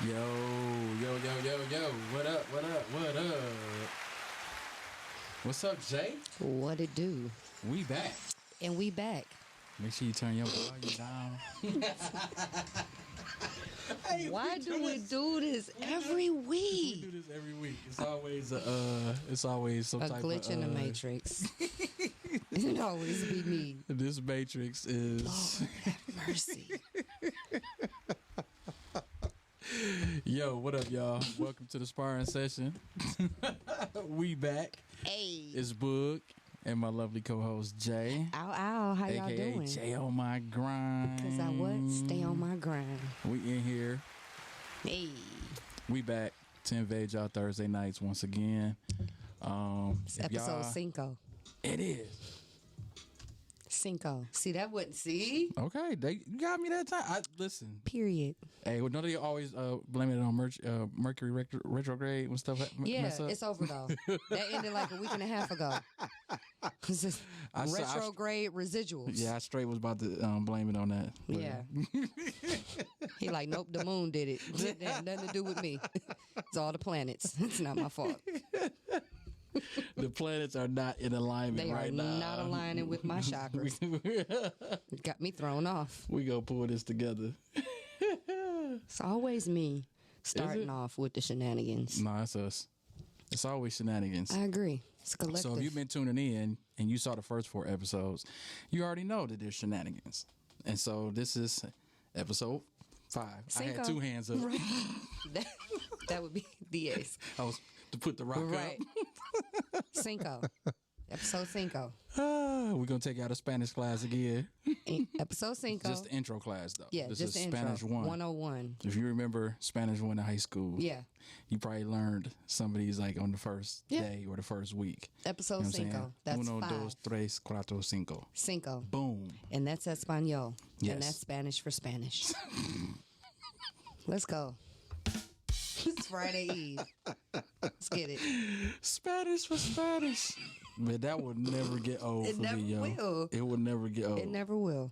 Yo. What up? What's up, Jay? What it do? We back. And we back. Make sure you turn your volume down. Hey, Why do we do this every week? We do this every week. It's always some type of glitch in the matrix. It always be me. This matrix is Lord have mercy. Yo, what up, y'all? Welcome to the sparring session. We back. Hey, It's Boog and my lovely co-host Jay. Ow, how y'all AKA doing? Jay on my grind. Cause I what? Stay on my grind. We in here. Hey, We back to invade y'all Thursday nights once again. it's episode 5. It is. 5. See that wouldn't see? Okay, you got me that time. Listen. Period. Hey, well, none of you always blame it on Mercury retrograde and stuff. Mess up. It's over though. That ended like a week and a half ago. Retrograde residuals. Yeah, I straight was about to blame it on that. But. Yeah. He like, nope, the moon did it. It had nothing to do with me. It's all the planets. It's not my fault. The planets are not in alignment right now. They are not aligning with my chakras. It got me thrown off. We gonna pull this together. It's always me starting off with the shenanigans. No, it's us. It's always shenanigans. I agree. It's collective. So if you've been tuning in and you saw the first 4 episodes, you already know that there's shenanigans. And so this is episode 5. 5. I had 2 hands up. Right. That would be the ace. I was to put the rock Right. up. 5. Episode 5. We're going to take out a Spanish class again. Episode 5. Just the intro class, though. Yeah, this just is the Spanish intro. 1. 101. If you remember Spanish 1 in high school, Yeah. you probably learned some of these like on the first day or the first week. Episode 5. That's 1, 5. 2, 3, 4, 5. 5. Boom. And that's Espanol. Yes. And that's Spanish for Spanish. Let's go. It's Friday Eve. Let's get it. Spanish for Spanish. Man, that would never get old It for never me, yo. will. It would never get old. It never will.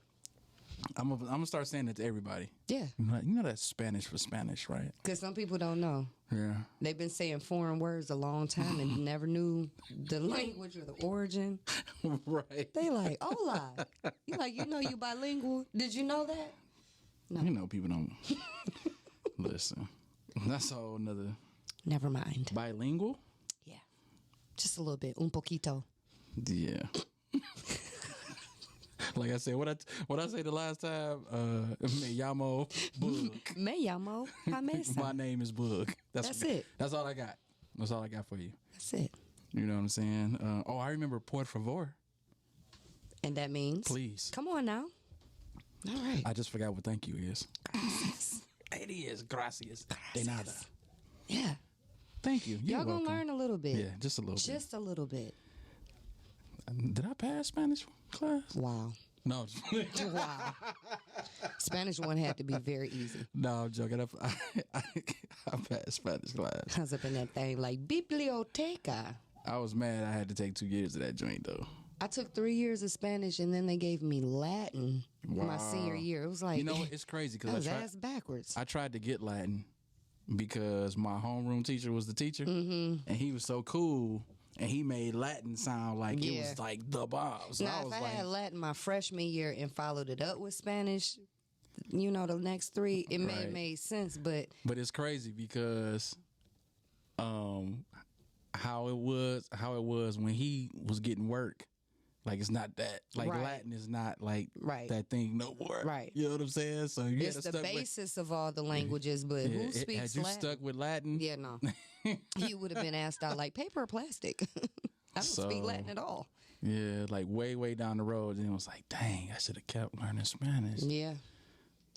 I'm gonna start saying that to everybody. Yeah. You know that's Spanish for Spanish, right? Because some people don't know. Yeah. They've been saying foreign words a long time and never knew the language or the origin. Right. They like, hola. You know you bilingual. Did you know that? No. You know people don't listen. That's a whole another. Never mind. Bilingual? Yeah. Just a little bit. Un poquito. Yeah. Like I said, what I say the last time, me llamo Boog. Me llamo Hamesa. My name is Boog. That's it. That's all I got. That's all I got for you. That's it. You know what I'm saying? I remember por favor. And that means? Please. Come on now. All right. I just forgot what thank you is. Gracias. It is. Gracias. De nada. Yeah. Thank you. You're Y'all gonna welcome. learn a little bit. Yeah, just a little bit. Just a little bit. Did I pass Spanish class? Wow. No. Wow. Spanish 1 had to be very easy. No, I'm joking. I passed Spanish class. I was up in that thing like biblioteca. I was mad I had to take 2 years of that joint, though. I took 3 years of Spanish and then they gave me Latin my Wow. senior year. It was like, You know what? It's crazy that was because ass backwards. I tried to get Latin because my homeroom teacher was the teacher, and he was so cool, and he made Latin sound like it was like the bomb. So Now, if I had Latin my freshman year and followed it up with Spanish, the next 3, it may have made sense, but it's crazy because how it was when he was getting work. Like, it's not that. Like, Latin is not like that thing no more. Right. You know what I'm saying? So you it's the basis of all the languages, but who speaks had you Latin? stuck with Latin? Yeah, no. You would have been asked out like paper or plastic. I don't speak Latin at all. Yeah, like way down the road. And it was like, dang, I should have kept learning Spanish. Yeah.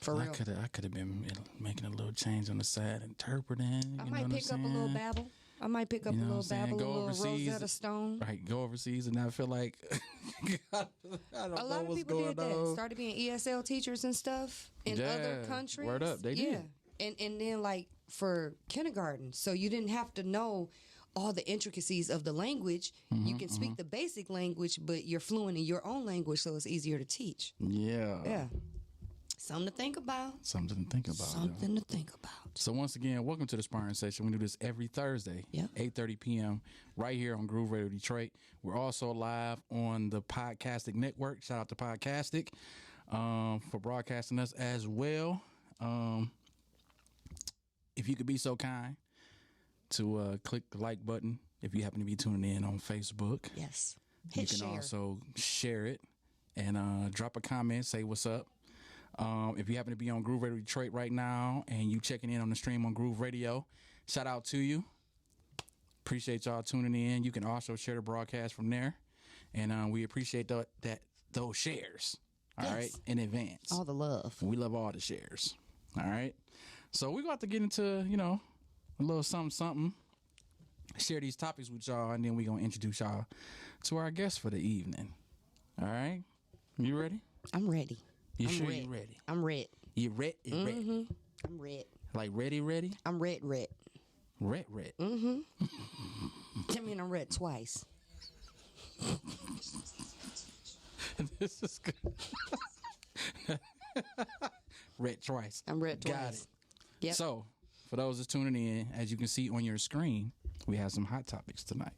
For real. I could have been making a little change on the side, interpreting. I might pick up a little babble. A little Rosetta Stone. Right, go overseas and not feel like I don't know a lot of people did that. Started being ESL teachers and stuff in other countries. Word up, they did. And then like for kindergarten, so you didn't have to know all the intricacies of the language. You can speak the basic language, but you're fluent in your own language, so it's easier to teach. Yeah. Something to think about. Something to think about. Something to think about. So once again, welcome to the Sparring Session. We do this every Thursday, 8:30 p.m. right here on Groove Radio Detroit. We're also live on the Podcastic Network. Shout out to Podcastic for broadcasting us as well. If you could be so kind to click the like button if you happen to be tuning in on Facebook. Yes. You can also share it and drop a comment, say what's up. If you happen to be on Groove Radio Detroit right now and you checking in on the stream on Groove Radio, shout out to you. Appreciate y'all tuning in. You can also share the broadcast from there. And we appreciate those shares, all right, in advance. All the love. We love all the shares, all right? So we're about to get into, a little something, share these topics with y'all, and then we're going to introduce y'all to our guest for the evening, all right? You ready? I'm ready. You sure you ready? I'm ready. You ready? Mm-hmm. I'm ready. Like ready? I'm red. Red. Mm-hmm. I mean, I'm red twice. This is good. Red twice. I'm red twice. Got it. Yep. So, for those that's tuning in, as you can see on your screen, we have some hot topics tonight.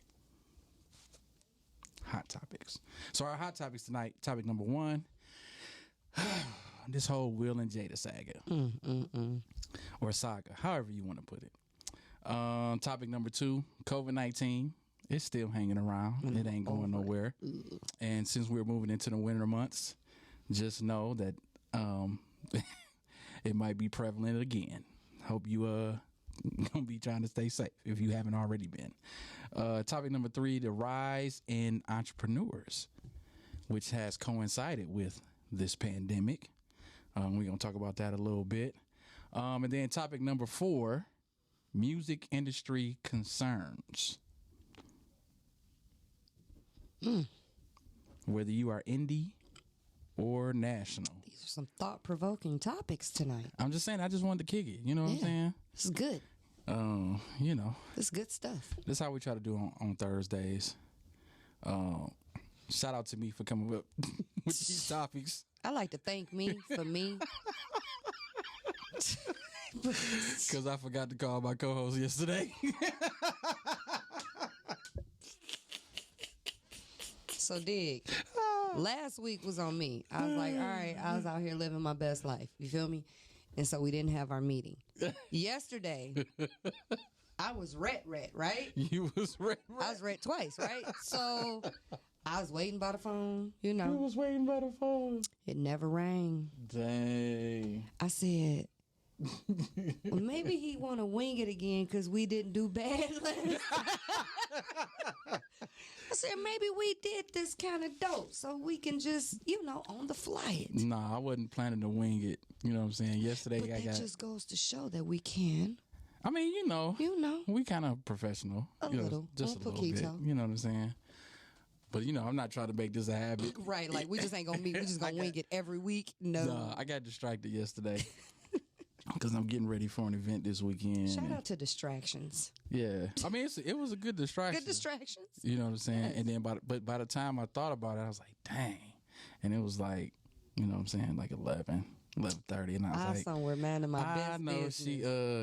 Hot topics. So our hot topics tonight, topic number 1, this whole Will and Jada saga. Or saga, however you want to put it. Topic number 2, COVID-19. It's still hanging around. It ain't going nowhere. And since we're moving into the winter months, just know that it might be prevalent again. Hope you gonna be trying to stay safe if you haven't already been. Topic number 3, the rise in entrepreneurs, which has coincided with this pandemic. We're gonna talk about that a little bit. And then topic number 4, music industry concerns. Whether you are indie or national. These are some thought-provoking topics tonight. I'm just saying, I just wanted to kick it. You know what I'm saying? This is good. This is good stuff. This is how we try to do on Thursdays. Shout out to me for coming up with these topics. I like to thank me for me. Because I forgot to call my co-host yesterday. So, Dig, last week was on me. I was like, all right, I was out here living my best life. You feel me? And so we didn't have our meeting. Yesterday, I was red, right? You was red. I was red twice, right? So I was waiting by the phone, You was waiting by the phone. It never rang. Dang. I said, well, maybe he want to wing it again because we didn't do bad last time. I said, maybe we did this kind of dope so we can just, on the fly it. Nah, I wasn't planning to wing it. You know what I'm saying? Yesterday, but that just goes to show that we can. I mean, we kind of professional. A little. Just a little bit. You know what I'm saying? But, I'm not trying to make this a habit. Right, like we just ain't going to meet. We just going to wing it every week. No. Nah, I got distracted yesterday. Because I'm getting ready for an event this weekend. Shout out to distractions. Yeah. I mean, it was a good distraction. Good distractions. You know what I'm saying? Yes. And then by the time I thought about it, I was like, dang. And it was like, you know what I'm saying, like 11:30. And I was like, somewhere minding my business. I know she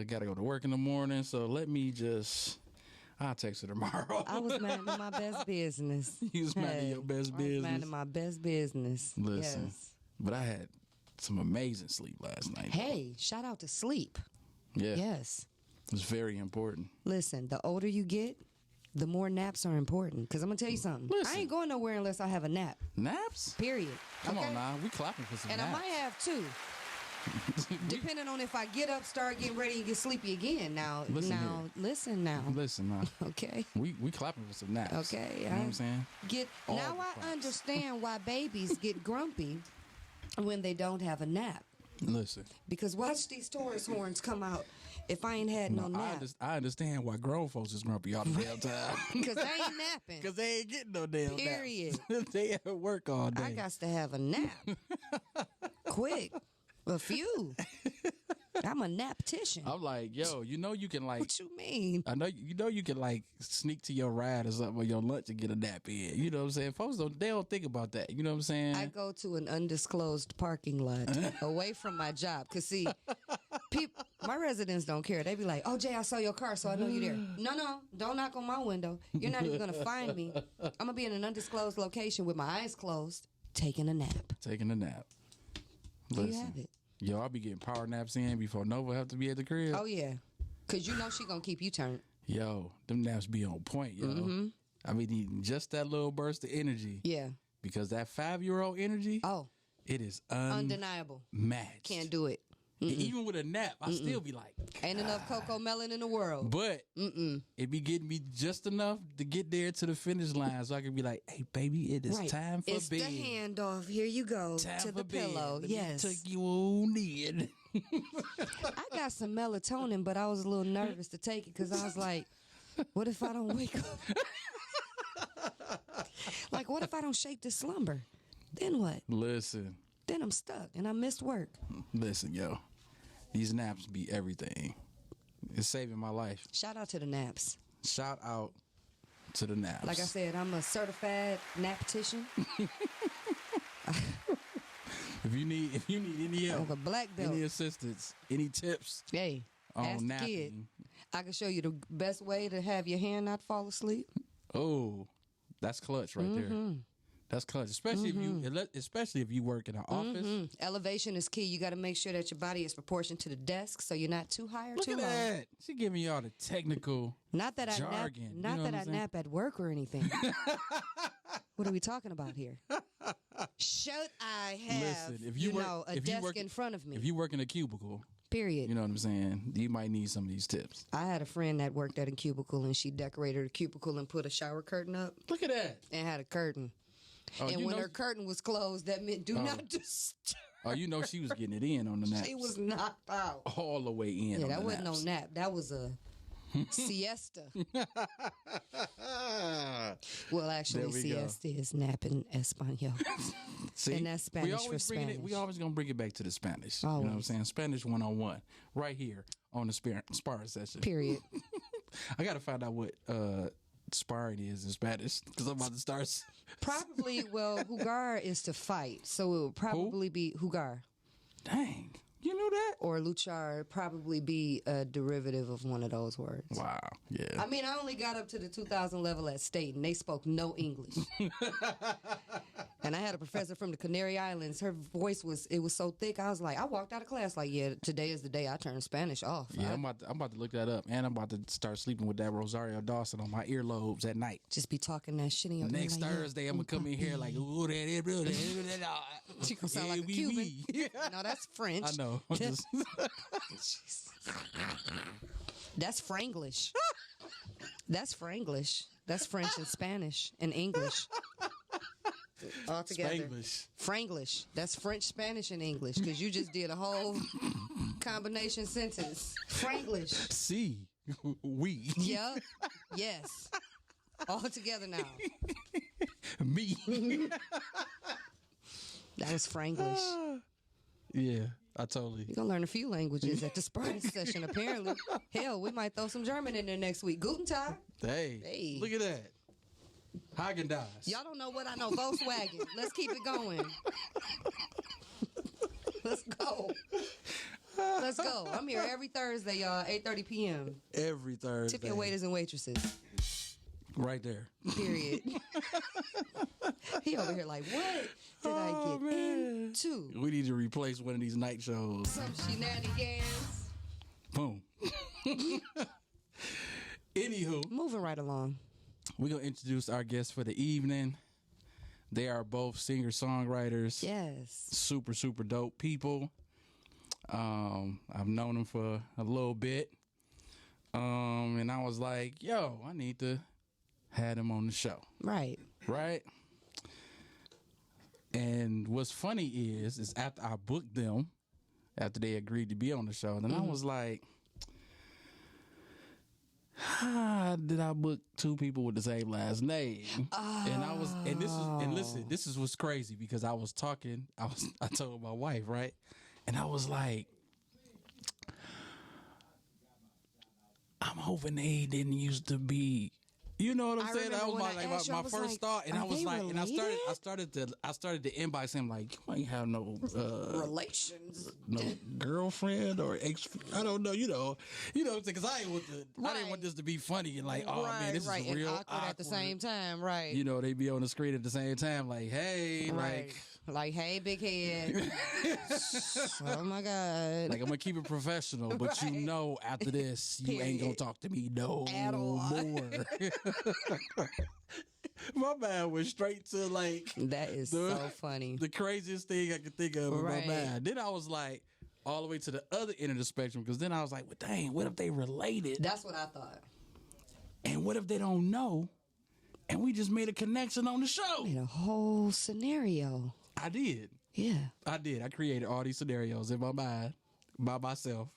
got to go to work in the morning, so let me I'll text her tomorrow. I was minding my best business. You was minding your best business? I was minding my best business. Listen, yes. But I had some amazing sleep last night. Hey, shout out to sleep. Yeah. Yes. It's very important. Listen, the older you get, the more naps are important. Because I'm going to tell you something. Listen. I ain't going nowhere unless I have a nap. Naps? Period. Come on now. We clapping for some naps. naps. And I might have two. Depending on if I get up, start getting ready, and get sleepy again. Listen now. Okay. We clapping for some naps. Okay. You know what I'm saying? Now I understand why babies get grumpy when they don't have a nap. Listen. Because watch these Taurus horns come out if I ain't had no nap. I understand why grown folks is grumpy all the damn time. Because they ain't napping. Because they ain't getting no damn Period. naps. They at work all day. I got to have a nap. Quick. A few. I'm a naptician. I'm like, yo, you know you can like. What you mean? I know you can like sneak to your ride or something or your lunch and get a nap in. You know what I'm saying? Folks don't think about that. You know what I'm saying? I go to an undisclosed parking lot away from my job. Cause see, my residents don't care. They be like, "Oh, Jay, I saw your car, so I know you're there." No, don't knock on my window. You're not even gonna find me. I'm gonna be in an undisclosed location with my eyes closed, taking a nap. Taking a nap. There you have it. Yo, I'll be getting power naps in before Nova have to be at the crib. Oh yeah, cause you know she gonna keep you turned. Yo, them naps be on point, yo. Mm-hmm. I be needing just that little burst of energy. Yeah. Because that 5-year-old energy, it is undeniable. Unmatched. Can't do it. Even with a nap, I still be like, ain't enough cocoa melon in the world. But it be getting me just enough to get there to the finish line so I can be like, hey, baby, it is time for it's bed. It's the handoff. Here you go. Time to for the bed. pillow. Let yes. me tuck you on in. I got some melatonin, but I was a little nervous to take it because I was like, what if I don't wake up? Like, what if I don't shake this slumber? Then what? Listen. Then I'm stuck and I missed work. Listen, yo. These naps be everything. It's saving my life. Shout out to the naps. Shout out to the naps. Like I said, I'm a certified naptician. If you need any help, a black belt, any assistance, any tips, on napping. Kid. I can show you the best way to have your hand not fall asleep. Oh, that's clutch right there. That's clutch, especially if you work in an office. Elevation is key. You got to make sure that your body is proportioned to the desk, so you're not too high or Look too at low. that. She giving you all the technical not that jargon. I nap. Not that I nap at work or anything. What are we talking about here? Should I have a desk in front of me? If you work in a cubicle, period. You know what I'm saying? You might need some of these tips. I had a friend that worked at a cubicle, and she decorated a cubicle and put a shower curtain up. Look at that. And had a curtain. Oh, and when her curtain was closed, that meant do not disturb. Oh, you know she was getting it in on the naps. She was knocked out. All the way in. Yeah, that wasn't no nap. That was a siesta. Well, actually, siesta is nap in Espanol. See, and that's Spanish for Spanish. We always going to bring it back to the Spanish. Always. You know what I'm saying? Spanish 101. Right here on the sparring session. Period. I got to find out what sparring is in Spanish because I'm about to start. Probably, jugar is to fight. So it would probably be jugar. Dang. You knew that? Or luchar probably be a derivative of one of those words. Wow. Yeah. I mean, I only got up to the 2000 level at State, and they spoke no English. And I had a professor from the Canary Islands. Her voice was so thick. I was like, I walked out of class like, yeah, today is the day I turn Spanish off. Yeah, I'm about to look that up, and I'm about to start sleeping with that Rosario Dawson on my earlobes at night. Just be talking that shit in your Next Thursday, I'm gonna come in here like, ooh, she gonna sound like a Cuban. No, that's French. I know. That's Franglish. That's Franglish. That's French and Spanish and English. All together. Spanglish. Franglish. That's French, Spanish, and English. Because you just did a whole combination sentence. Franglish. See, we. Yep. Yes. All together now. Me. That was Franglish. Yeah, I totally. You're going to learn a few languages at the sparring session, apparently. Hell, we might throw some German in there next week. Guten Tag. Hey. Look at that. Haagen-Dazs. Y'all don't know what I know. Volkswagen. Let's keep it going. Let's go. Let's go. I'm here every Thursday, y'all, 8:30 p.m. Every Thursday. Tip your waiters and waitresses. Right there. Period. He over here like, what did I get into? We need to replace one of these night shows. Some shenanigans. Boom. Anywho. Moving right along. We're going to introduce our guests for the evening. They are both singer-songwriters. Yes. Super, super dope people. I've known them for a little bit. And I was like, yo, I need to have them on the show. Right. Right? And what's funny is after I booked them, after they agreed to be on the show, then I was like, how did I book two people with the same last name? And this is what's crazy because I was talking, I told my wife, right? And I was like, I'm hoping they didn't used to be. You know what I'm saying? That was my first thought, and I was like, and I started to inbox him like, you ain't have no relations, no girlfriend or ex. I don't know. You know, because I didn't want this to be funny and like, oh man, this is real awkward at the same time, right? You know, they be on the screen at the same time, like, hey, like, hey, big head. Oh my God! Like, I'm gonna keep it professional, but you know, after this, you ain't gonna talk to me no more. My man went straight to like that is so funny. The craziest thing I could think of in my mind. Then I was like, all the way to the other end of the spectrum, because then I was like, well, dang, what if they related? That's what I thought. And what if they don't know? And we just made a connection on the show. Made a whole scenario. I did. Yeah. I did. I created all these scenarios in my mind by myself.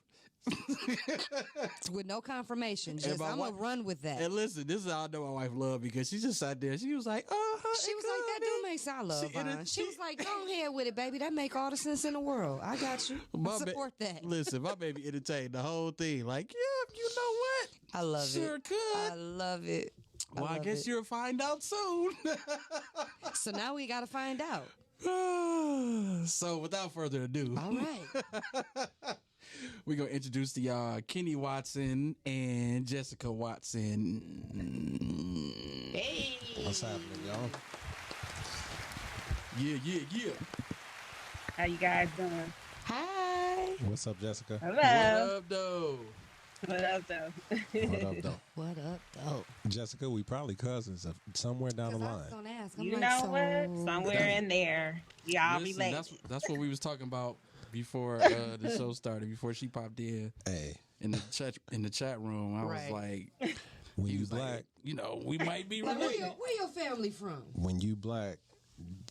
With no confirmation. Just I'm going to run with that. And listen, this is how I know my wife loved me, because she just sat there. She was like, she was like, that do make sense. I love her. She was like, go ahead with it, baby. That make all the sense in the world. I got you. Support that. Listen, my baby entertained the whole thing. Like, yeah, you know what? I love it. Sure could. I love it. Well, I guess you'll find out soon. So now we got to find out. So without further ado. All right. We're going to introduce to y'all Kenny Watson and Gessica Watson. Hey. What's happening, y'all? Yeah. How you guys doing? Hi. What's up, Jessica? Hello. What up, though? What up, though? What up, though? Jessica, we probably cousins somewhere down the line. I was gonna ask. You know what? Somewhere in there. Y'all related. That's what we was talking about before the show started, before she popped in. Hey. In the chat room, I was like, when you black, like, you know, we might be related. Where your family from? When you black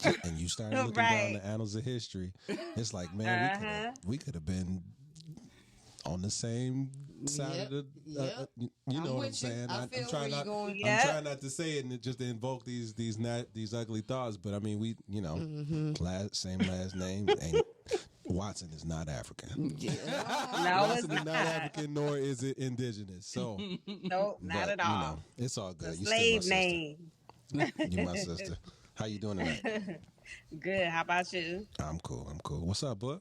and you start looking down the annals of history, it's like, man, we could have been on the same side of the you know what I'm saying. I'm trying not to say it and just to invoke these ugly thoughts, but I mean, we, you know, same last name, and Watson is not African. Yeah. Watson is not African, nor is it indigenous. So nope, not at all. You know, it's all good. You slave name. You my sister. How you doing tonight? Good. How about you? I'm cool. What's up, Boog?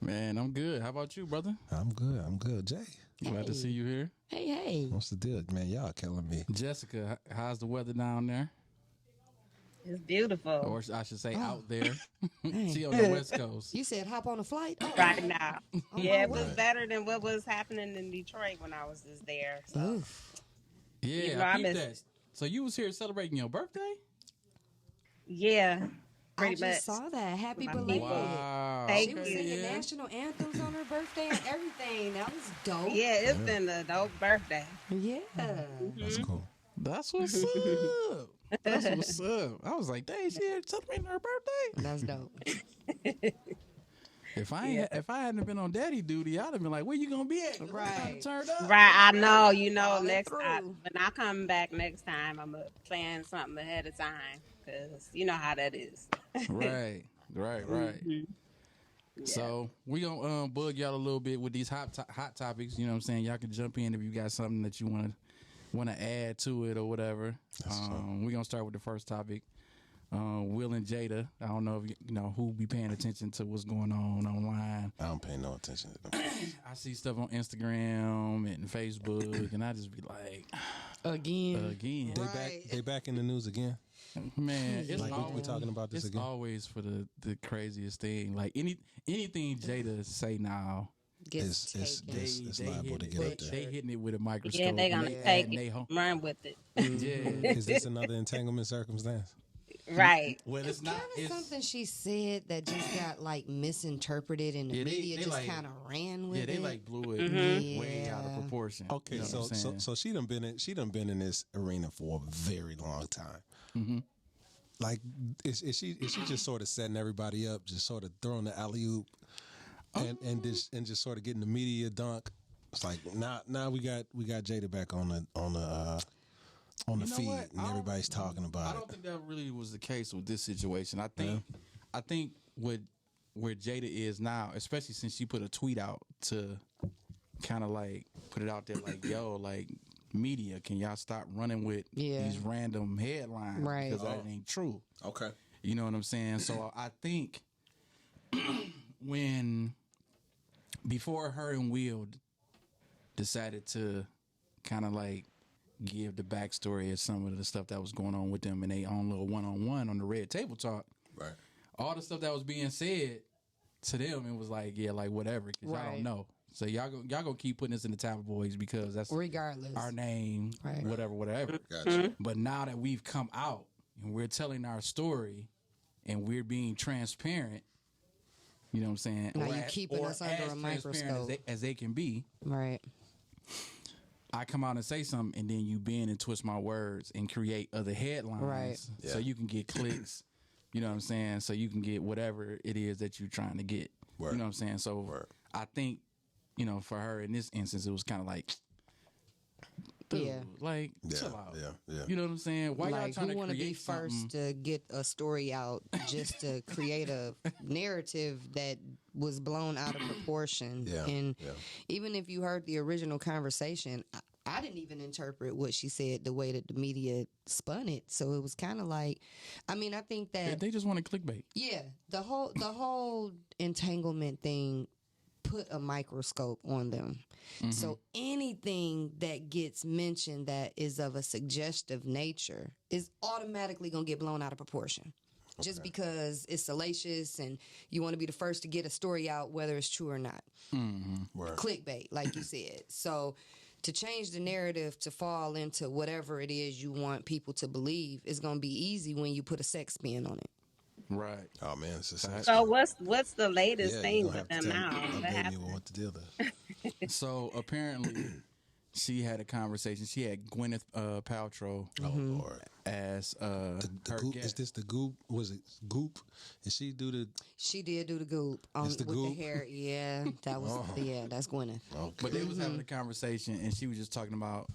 Man, I'm good. How about you, brother? I'm good. Jay. Glad to see you here. Hey. What's the deal? Man, y'all killing me. Jessica, how's the weather down there? It's beautiful. Or I should say out there. She on the West Coast. You said hop on a flight? Right now. It was better than what was happening in Detroit when I was just there. So. Yeah, I peeped that. So you was here celebrating your birthday? Yeah. I just saw that. Happy belated. Wow. She was singing national anthems on her birthday and everything. That was dope. Yeah, it's been a dope birthday. Yeah. That's cool. That's what's up. That's what's up. I was like, dang, she here celebrating her birthday. That's dope. If I hadn't been on daddy duty, I'd have been like, where you gonna be at? Right. Turned up. Right. I know. You know, when I come back next time, I'm gonna plan something ahead of time, because you know how that is. Right. Mm-hmm. Yeah. So we gonna bug y'all a little bit with these hot topics. You know what I'm saying? Y'all can jump in if you got something that you want to add to it or whatever. We're gonna start with the first topic. Will and Jada. I don't know if you know who be paying attention to what's going on online. I don't pay no attention to them. I see stuff on Instagram and Facebook, and I just be like, again. They back in the news again. Man, it's like always, we talking about this it's again. always for the craziest thing. Like anything Jada say now, it's liable to get up there. They hitting it with a microscope. Yeah, they gonna take it, run with it. Yeah. Is this another entanglement circumstance? Right. Well, it's not. It's something she said that just got like misinterpreted, and the media just like, kind of ran with it. Yeah, they like blew it way out of proportion. Okay, you know so she done been in this arena for a very long time. Mm-hmm. Like, is she just sort of setting everybody up, just sort of throwing the alley oop, and just sort of getting the media dunk? It's like now we got Jada back on the feed, and everybody's talking about it. I don't think that really was the case with this situation. I think where Jada is now, especially since she put a tweet out to kind of like put it out there like, yo, like media, can y'all stop running with these random headlines because that ain't true. Okay. You know what I'm saying? So I think before her and Will decided to kind of like give the backstory of some of the stuff that was going on with them in their own little one-on-one on the Red Table Talk, right? All the stuff that was being said to them, it was like, yeah, like whatever, because y'all don't know. So y'all gonna keep putting this in the Table Boys because that's regardless our name, whatever. Gotcha. But now that we've come out and we're telling our story and we're being transparent, you know what I'm saying? Now you keeping us under a microscope as they can be. Right. I come out and say something, and then you bend and twist my words and create other headlines, so you can get clicks. You know what I'm saying? So you can get whatever it is that you're trying to get. You know what I'm saying? So I think, you know, for her in this instance, it was kind of like, dude, like chill out. Yeah. You know what I'm saying? Why y'all trying to want to be something? first to get a story out just to create a narrative that was blown out of proportion? And even if you heard the original conversation, I didn't even interpret what she said the way that the media spun it. So it was kind of like, I mean, I think that they just want to clickbait. Yeah, the whole entanglement thing put a microscope on them. So anything that gets mentioned that is of a suggestive nature is automatically going to get blown out of proportion. Just because it's salacious and you want to be the first to get a story out, whether it's true or not. Clickbait, like you said. So to change the narrative to fall into whatever it is you want people to believe is going to be easy when you put a sex spin on it. Right. Oh man, it's a sex. So what's the latest thing with them now? What the deal is. So apparently, she had a conversation. She had Gwyneth Paltrow as her guest. Is this the Goop? Was it Goop? Did she do the? She did do the Goop with the hair. Yeah, that was that's Gwyneth. Okay. But they was having a conversation, and she was just talking about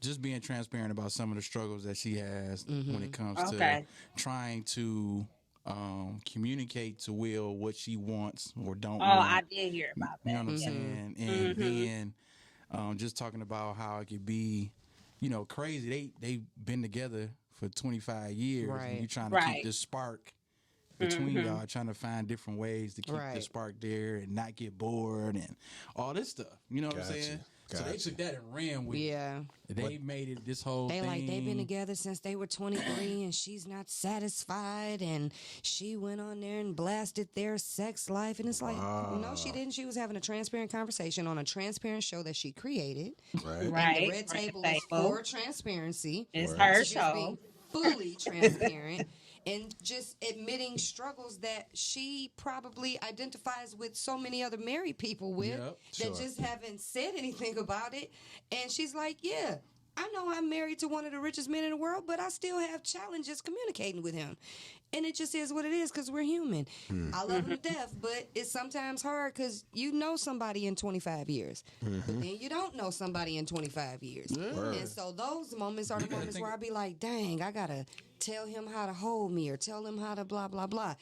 just being transparent about some of the struggles that she has when it comes to trying to communicate to Will what she wants or don't want. I did hear about that. You know what I'm saying? And then just talking about how it could be, you know, crazy. They've been together for 25 years. And you're trying to keep this spark between y'all, trying to find different ways to keep the spark there and not get bored and all this stuff. You know what I'm saying? So they took that and ran with it. They made it this whole thing. They've been together since they were 23 and she's not satisfied and she went on there and blasted their sex life. And it's like, no, she didn't. She was having a transparent conversation on a transparent show that she created. Right. And the Red Table is for transparency. It's her She's show. being fully transparent. And just admitting struggles that she probably identifies with so many other married people with that just haven't said anything about it. And she's like, yeah, I know I'm married to one of the richest men in the world, but I still have challenges communicating with him. And it just is what it is because we're human. I love him to death, but it's sometimes hard because you know somebody in 25 years. But then you don't know somebody in 25 years. And so those moments are the moments where I be like, dang, I got to tell him how to hold me or tell him how to blah, blah, blah.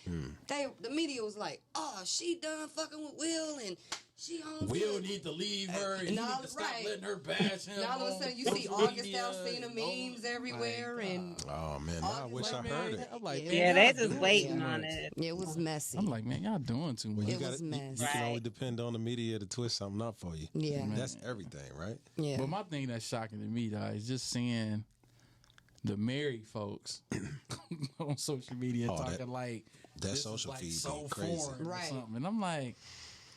The media was like, oh, she done fucking with Will and she on Will need to leave her and he need to stop letting her bash him. And all of a sudden you see August Alsina memes everywhere and oh man, I wish I heard it. I'm like, they just waiting on it. It was messy. I'm like, man, y'all doing too much. It was messy. You can only depend on the media to twist something up for you. Yeah. That's everything, right? Yeah. But my thing that's shocking to me, though, is just seeing the married folks on social media talking like that this social is like feed so crazy, foreign or right? something. And I'm like,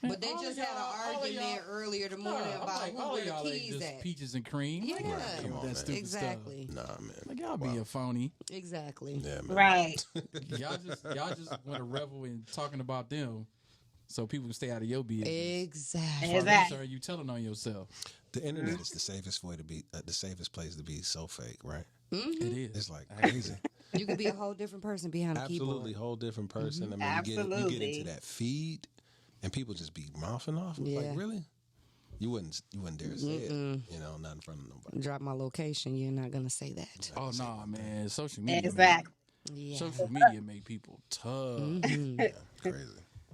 but they just had an argument earlier the morning about who were the keys at. Peaches and cream. Yeah, come on, that stupid exactly. Stuff. Nah, man. Like y'all being phony. Exactly. Yeah, man. Right. y'all just want to revel in talking about them, so people can stay out of your business. Exactly. Exactly. Are you telling on yourself? The internet is the safest way to be, the safest place to be so fake, right? Mm-hmm. It is. It's like crazy. You could be a whole different person behind a keyboard. Absolutely, whole different person. I mean, you get into that feed, and people just be mouthing off. Yeah. Like, really? You wouldn't dare say it. You know, not in front of nobody. Drop my location. You're not gonna say that. Oh no, man! Social media. Exactly. Yeah. Social media make people tough. Yeah, crazy.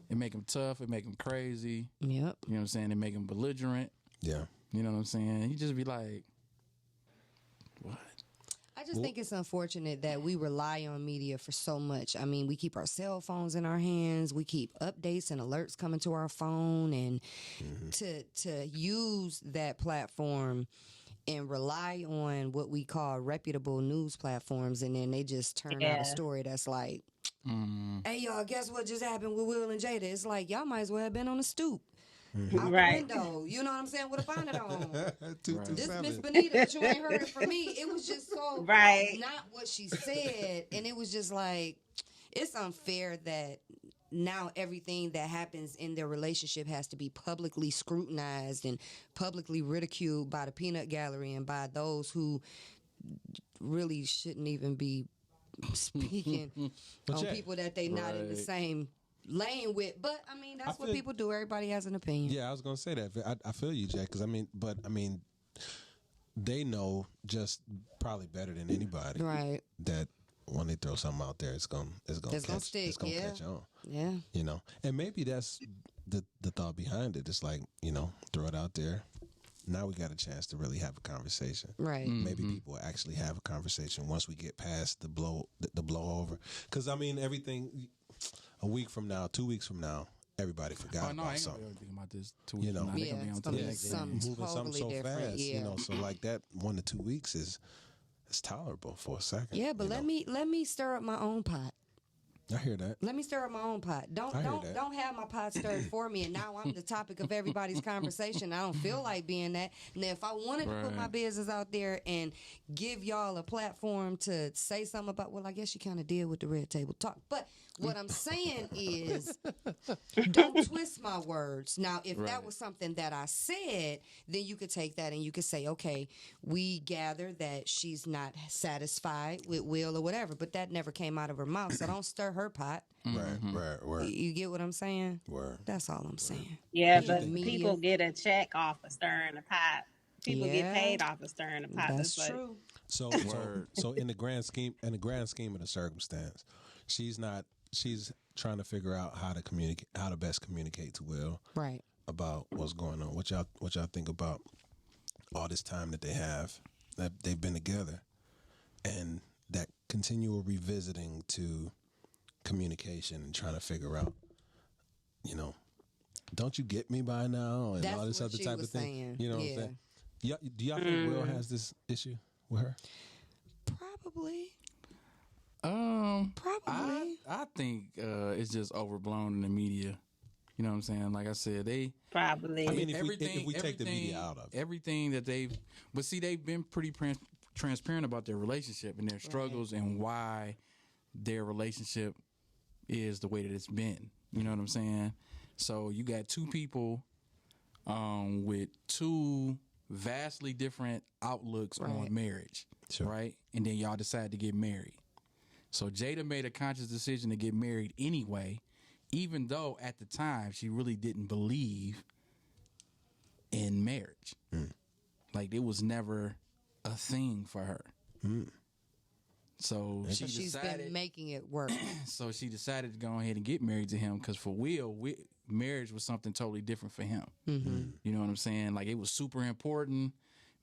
It make them tough. It make them crazy. Yep. You know what I'm saying? It make them belligerent. Yeah. You know what I'm saying? You just be like, what? I just think it's unfortunate that we rely on media for so much. I mean, we keep our cell phones in our hands. We keep updates and alerts coming to our phone, and to use that platform and rely on what we call reputable news platforms, and then they just turn out a story that's like, hey, y'all, guess what just happened with Will and Jada? It's like, y'all might as well have been on the stoop. Out the window, you know what I'm saying, with a bonnet on. This Miss Benita that you ain't heard from me, it was just so not what she said, and it was just like, it's unfair that now everything that happens in their relationship has to be publicly scrutinized and publicly ridiculed by the peanut gallery and by those who really shouldn't even be speaking on people that they not in the same lane with. But I mean, that's what people do. Everybody has an opinion. Yeah, I was gonna say that. I feel you, Jack, because I mean, they know just probably better than anybody, right? That when they throw something out there, it's gonna stick. It's gonna catch on. Yeah, you know, and maybe that's the thought behind it. It's like, you know, throw it out there. Now we got a chance to really have a conversation. Right. Maybe people will actually have a conversation once we get past the blow over. Because I mean, everything. A week from now, 2 weeks from now, everybody forgot about something. I ain't gonna about this 2 weeks from now. Yeah, it's gonna be something moving something so different. fast. Yeah. You know, so like that 1 to 2 weeks is tolerable for a second. Yeah, but let me stir up my own pot. I hear that. Let me stir up my own pot. Don't have my pot stirred for me, and now I'm the topic of everybody's conversation. I don't feel like being that. And if I wanted to put my business out there and give y'all a platform to say something about, well, I guess you kind of did with the red table talk. But what I'm saying is, don't twist my words. Now, if that was something that I said, then you could take that and you could say, okay, we gather that she's not satisfied with Will or whatever, but that never came out of her mouth, so don't stir her pot. Right. You get what I'm saying? Word. That's all I'm saying. Yeah, but people get a check off of stirring the pot. People get paid off of stirring the pot. That's true. So in the grand scheme of the circumstance, she's trying to figure out how to best communicate to Will about what's going on. What y'all think about all this time that they've been together, and that continual revisiting to communication and trying to figure out, you know, don't you get me by now, and all this other type of thing. Saying. You know what I'm saying? Do y'all think Will has this issue with her? Probably. I think it's just overblown in the media. You know what I'm saying? Like I said, they probably. I mean, if we take the media out of it, everything that they've been pretty transparent about their relationship and their struggles and why their relationship is the way that it's been. You know what I'm saying? So you got two people with two vastly different outlooks on marriage, right? And then y'all decide to get married. So Jada made a conscious decision to get married anyway, even though at the time she really didn't believe in marriage. Like it was never a thing for her. So she's been making it work. So she decided to go ahead and get married to him because for Will, marriage was something totally different for him. You know what I'm saying? Like it was super important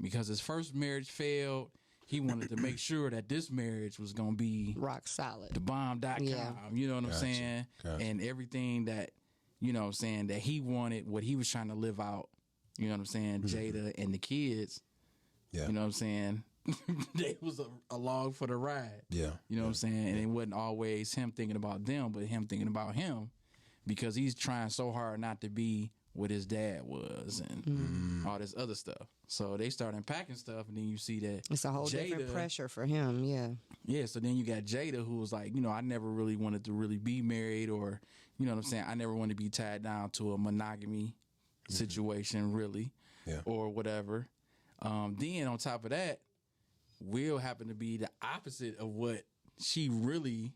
because his first marriage failed. He wanted to make sure that this marriage was going to be rock solid. The bomb.com. Yeah. You know what I'm saying? And everything that, you know what I'm saying, that he wanted, what he was trying to live out, you know what I'm saying, Jada and the kids, you know what I'm saying, they was along for the ride. You know what I'm saying? And it wasn't always him thinking about them, but him thinking about him because he's trying so hard not to be what his dad was and all this other stuff. So they start unpacking stuff, and then you see that it's a whole different pressure for him. Yeah. So then you got Jada, who was like, you know, I never really wanted to really be married, or you know what I'm saying, I never wanted to be tied down to a monogamy situation, really, or whatever. Then on top of that, Will happened to be the opposite of what she really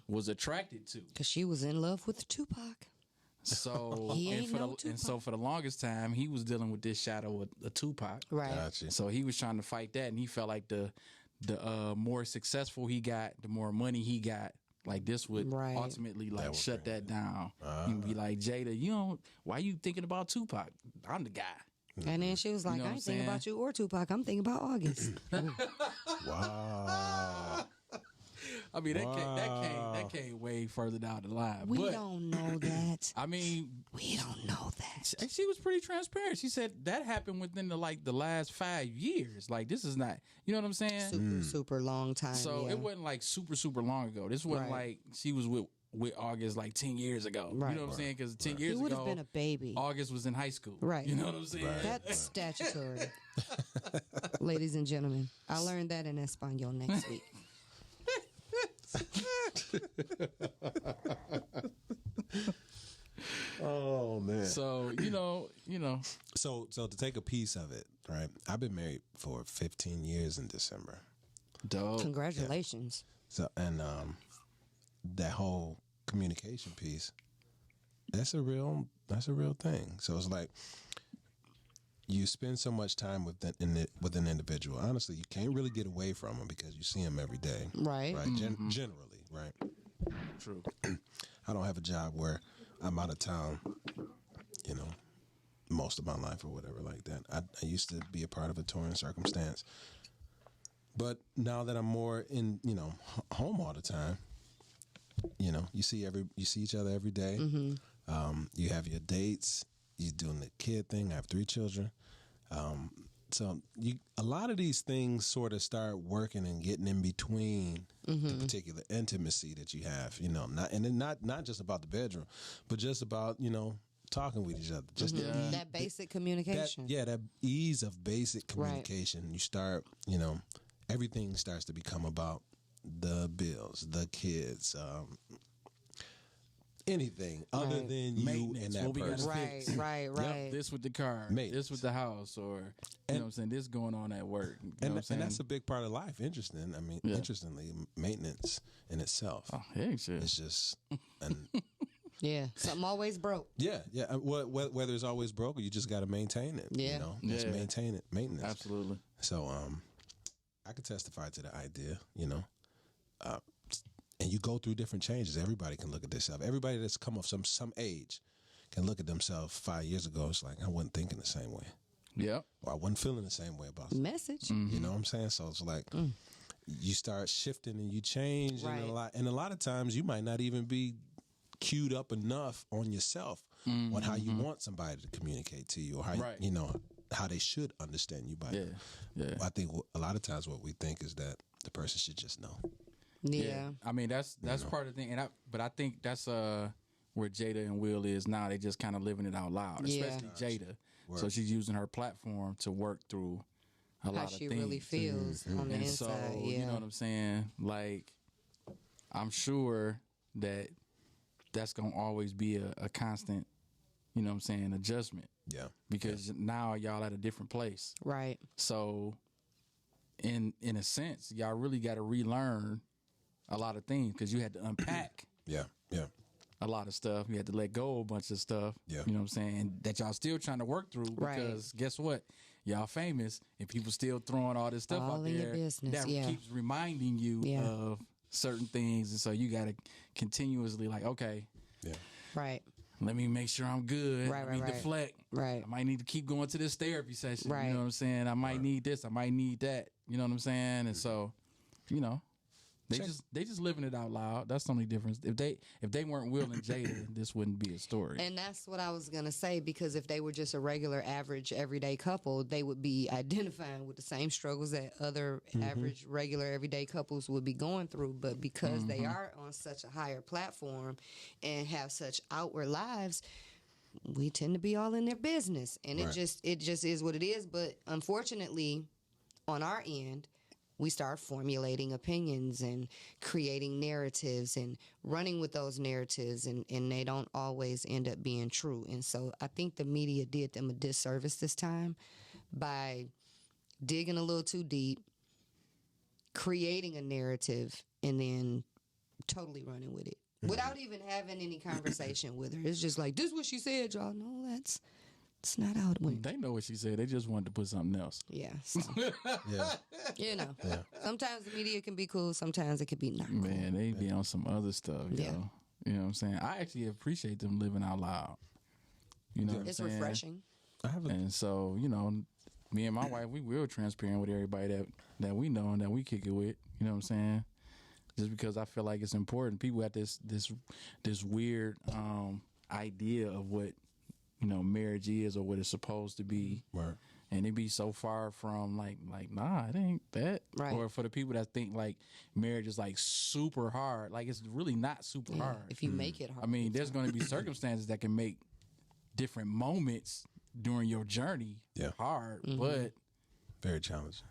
was attracted to, because she was in love with Tupac. So so for the longest time, he was dealing with this shadow of Tupac. Right. Gotcha. So he was trying to fight that, and he felt like the more successful he got, the more money he got, like this would ultimately like shut that down. And be like, Jada, why you thinking about Tupac? I'm the guy. And then she was like, I ain't thinking about you or Tupac. I'm thinking about August. Wow. I mean, that came way further down the line. We don't know that. I mean, we don't know that. She was pretty transparent. She said that happened within the last 5 years. Like, this is not, you know what I'm saying? Super long time. So it wasn't like super long ago. This wasn't like she was with August like 10 years ago. Right. You know what I'm saying? Because 10 years ago, he would have been a baby. August was in high school. Right. You know what I'm saying? Right. That's statutory. Ladies and gentlemen, I learned that in Espanol next week. Oh man. So So to take a piece of it, right? I've been married for 15 years in December. dope. Congratulations. So and that whole communication piece, that's a real thing. So it's like you spend so much time with an individual. Honestly, you can't really get away from them because you see them every day. Right. Generally, right? True. I don't have a job where I'm out of town, most of my life or whatever like that. I used to be a part of a touring circumstance. But now that I'm more in, home all the time, you see each other every day. Mm-hmm. You have your dates. You're doing the kid thing. I have 3 children. So a lot of these things sort of start working and getting in between the particular intimacy that you have, not just about the bedroom, but just about, talking with each other. Just that basic communication. That ease of basic communication. Right. You start, everything starts to become about the bills, the kids, anything other than you and that person. Right. Yep, this with the car, this with the house, or you know what I'm saying, this going on at work. You know what I'm saying? And that's a big part of life. Interestingly, maintenance in itself. Oh, hey, shit. It's just yeah, something always broke. Yeah. Whether it's always broke or you just got to maintain it. Yeah, just maintain it, maintenance. Absolutely. So, I could testify to the idea. And you go through different changes. Everybody can look at themselves. Everybody that's come of some age can look at themselves 5 years ago. It's like, I wasn't thinking the same way. Yep. Or I wasn't feeling the same way about message. Mm-hmm. You know what I'm saying? So it's like you start shifting and you change and a lot of times you might not even be queued up enough on yourself on how you want somebody to communicate to you or how how they should understand you by I think a lot of times what we think is that the person should just know. Yeah. I mean, that's part of the thing. But I think that's where Jada and Will is now. They just kind of living it out loud, especially Jada. Word. So she's using her platform to work through a lot of things. How she really feels on the inside. So, you know what I'm saying? Like, I'm sure that's going to always be a constant, you know what I'm saying, adjustment. Yeah. Because now y'all at a different place. Right. So, in a sense, y'all really got to relearn a lot of things because you had to unpack a lot of stuff. You had to let go of a bunch of stuff. Yeah. You know what I'm saying? That y'all still trying to work through because guess what? Y'all famous and people still throwing all this stuff out there that keeps reminding you of certain things. And so you got to continuously okay. Yeah. Right. Let me make sure I'm good. Let me deflect. Right. I might need to keep going to this therapy session. Right. You know what I'm saying? I might need this. I might need that. You know what I'm saying? And so, they just living it out loud. That's the only difference. If they weren't Will and Jada, this wouldn't be a story. And that's what I was gonna say, because if they were just a regular, average, everyday couple, they would be identifying with the same struggles that other average, regular, everyday couples would be going through. But because they are on such a higher platform and have such outward lives, we tend to be all in their business, and it just is what it is. But unfortunately, on our end, we start formulating opinions and creating narratives and running with those narratives, and they don't always end up being true. And so I think the media did them a disservice this time by digging a little too deep, creating a narrative, and then totally running with it without even having any conversation with her. It's just like, this is what she said, y'all. No, It's not how it went. They know what she said. They just wanted to put something else. Yeah. So, Yeah. you know. Yeah. Sometimes the media can be cool. Sometimes it can be not cool. Man, they be on some other stuff, Yeah. yo. You know what I'm saying? I actually appreciate them living out loud. You know what I'm It's saying? refreshing. I have a And so, you know, me and my wife, we real transparent with everybody that we know and that we kick it with. You know what I'm saying? Just because I feel like it's important. People have this weird idea of what, you know, marriage is or what it's supposed to be. word. And it be so far from like nah, it ain't that. Right. Or for the people that think like marriage is like super hard, like it's really not super Yeah, hard. if you make it hard. I mean, there's going to be circumstances that can make different moments during your journey hard, but Very challenging.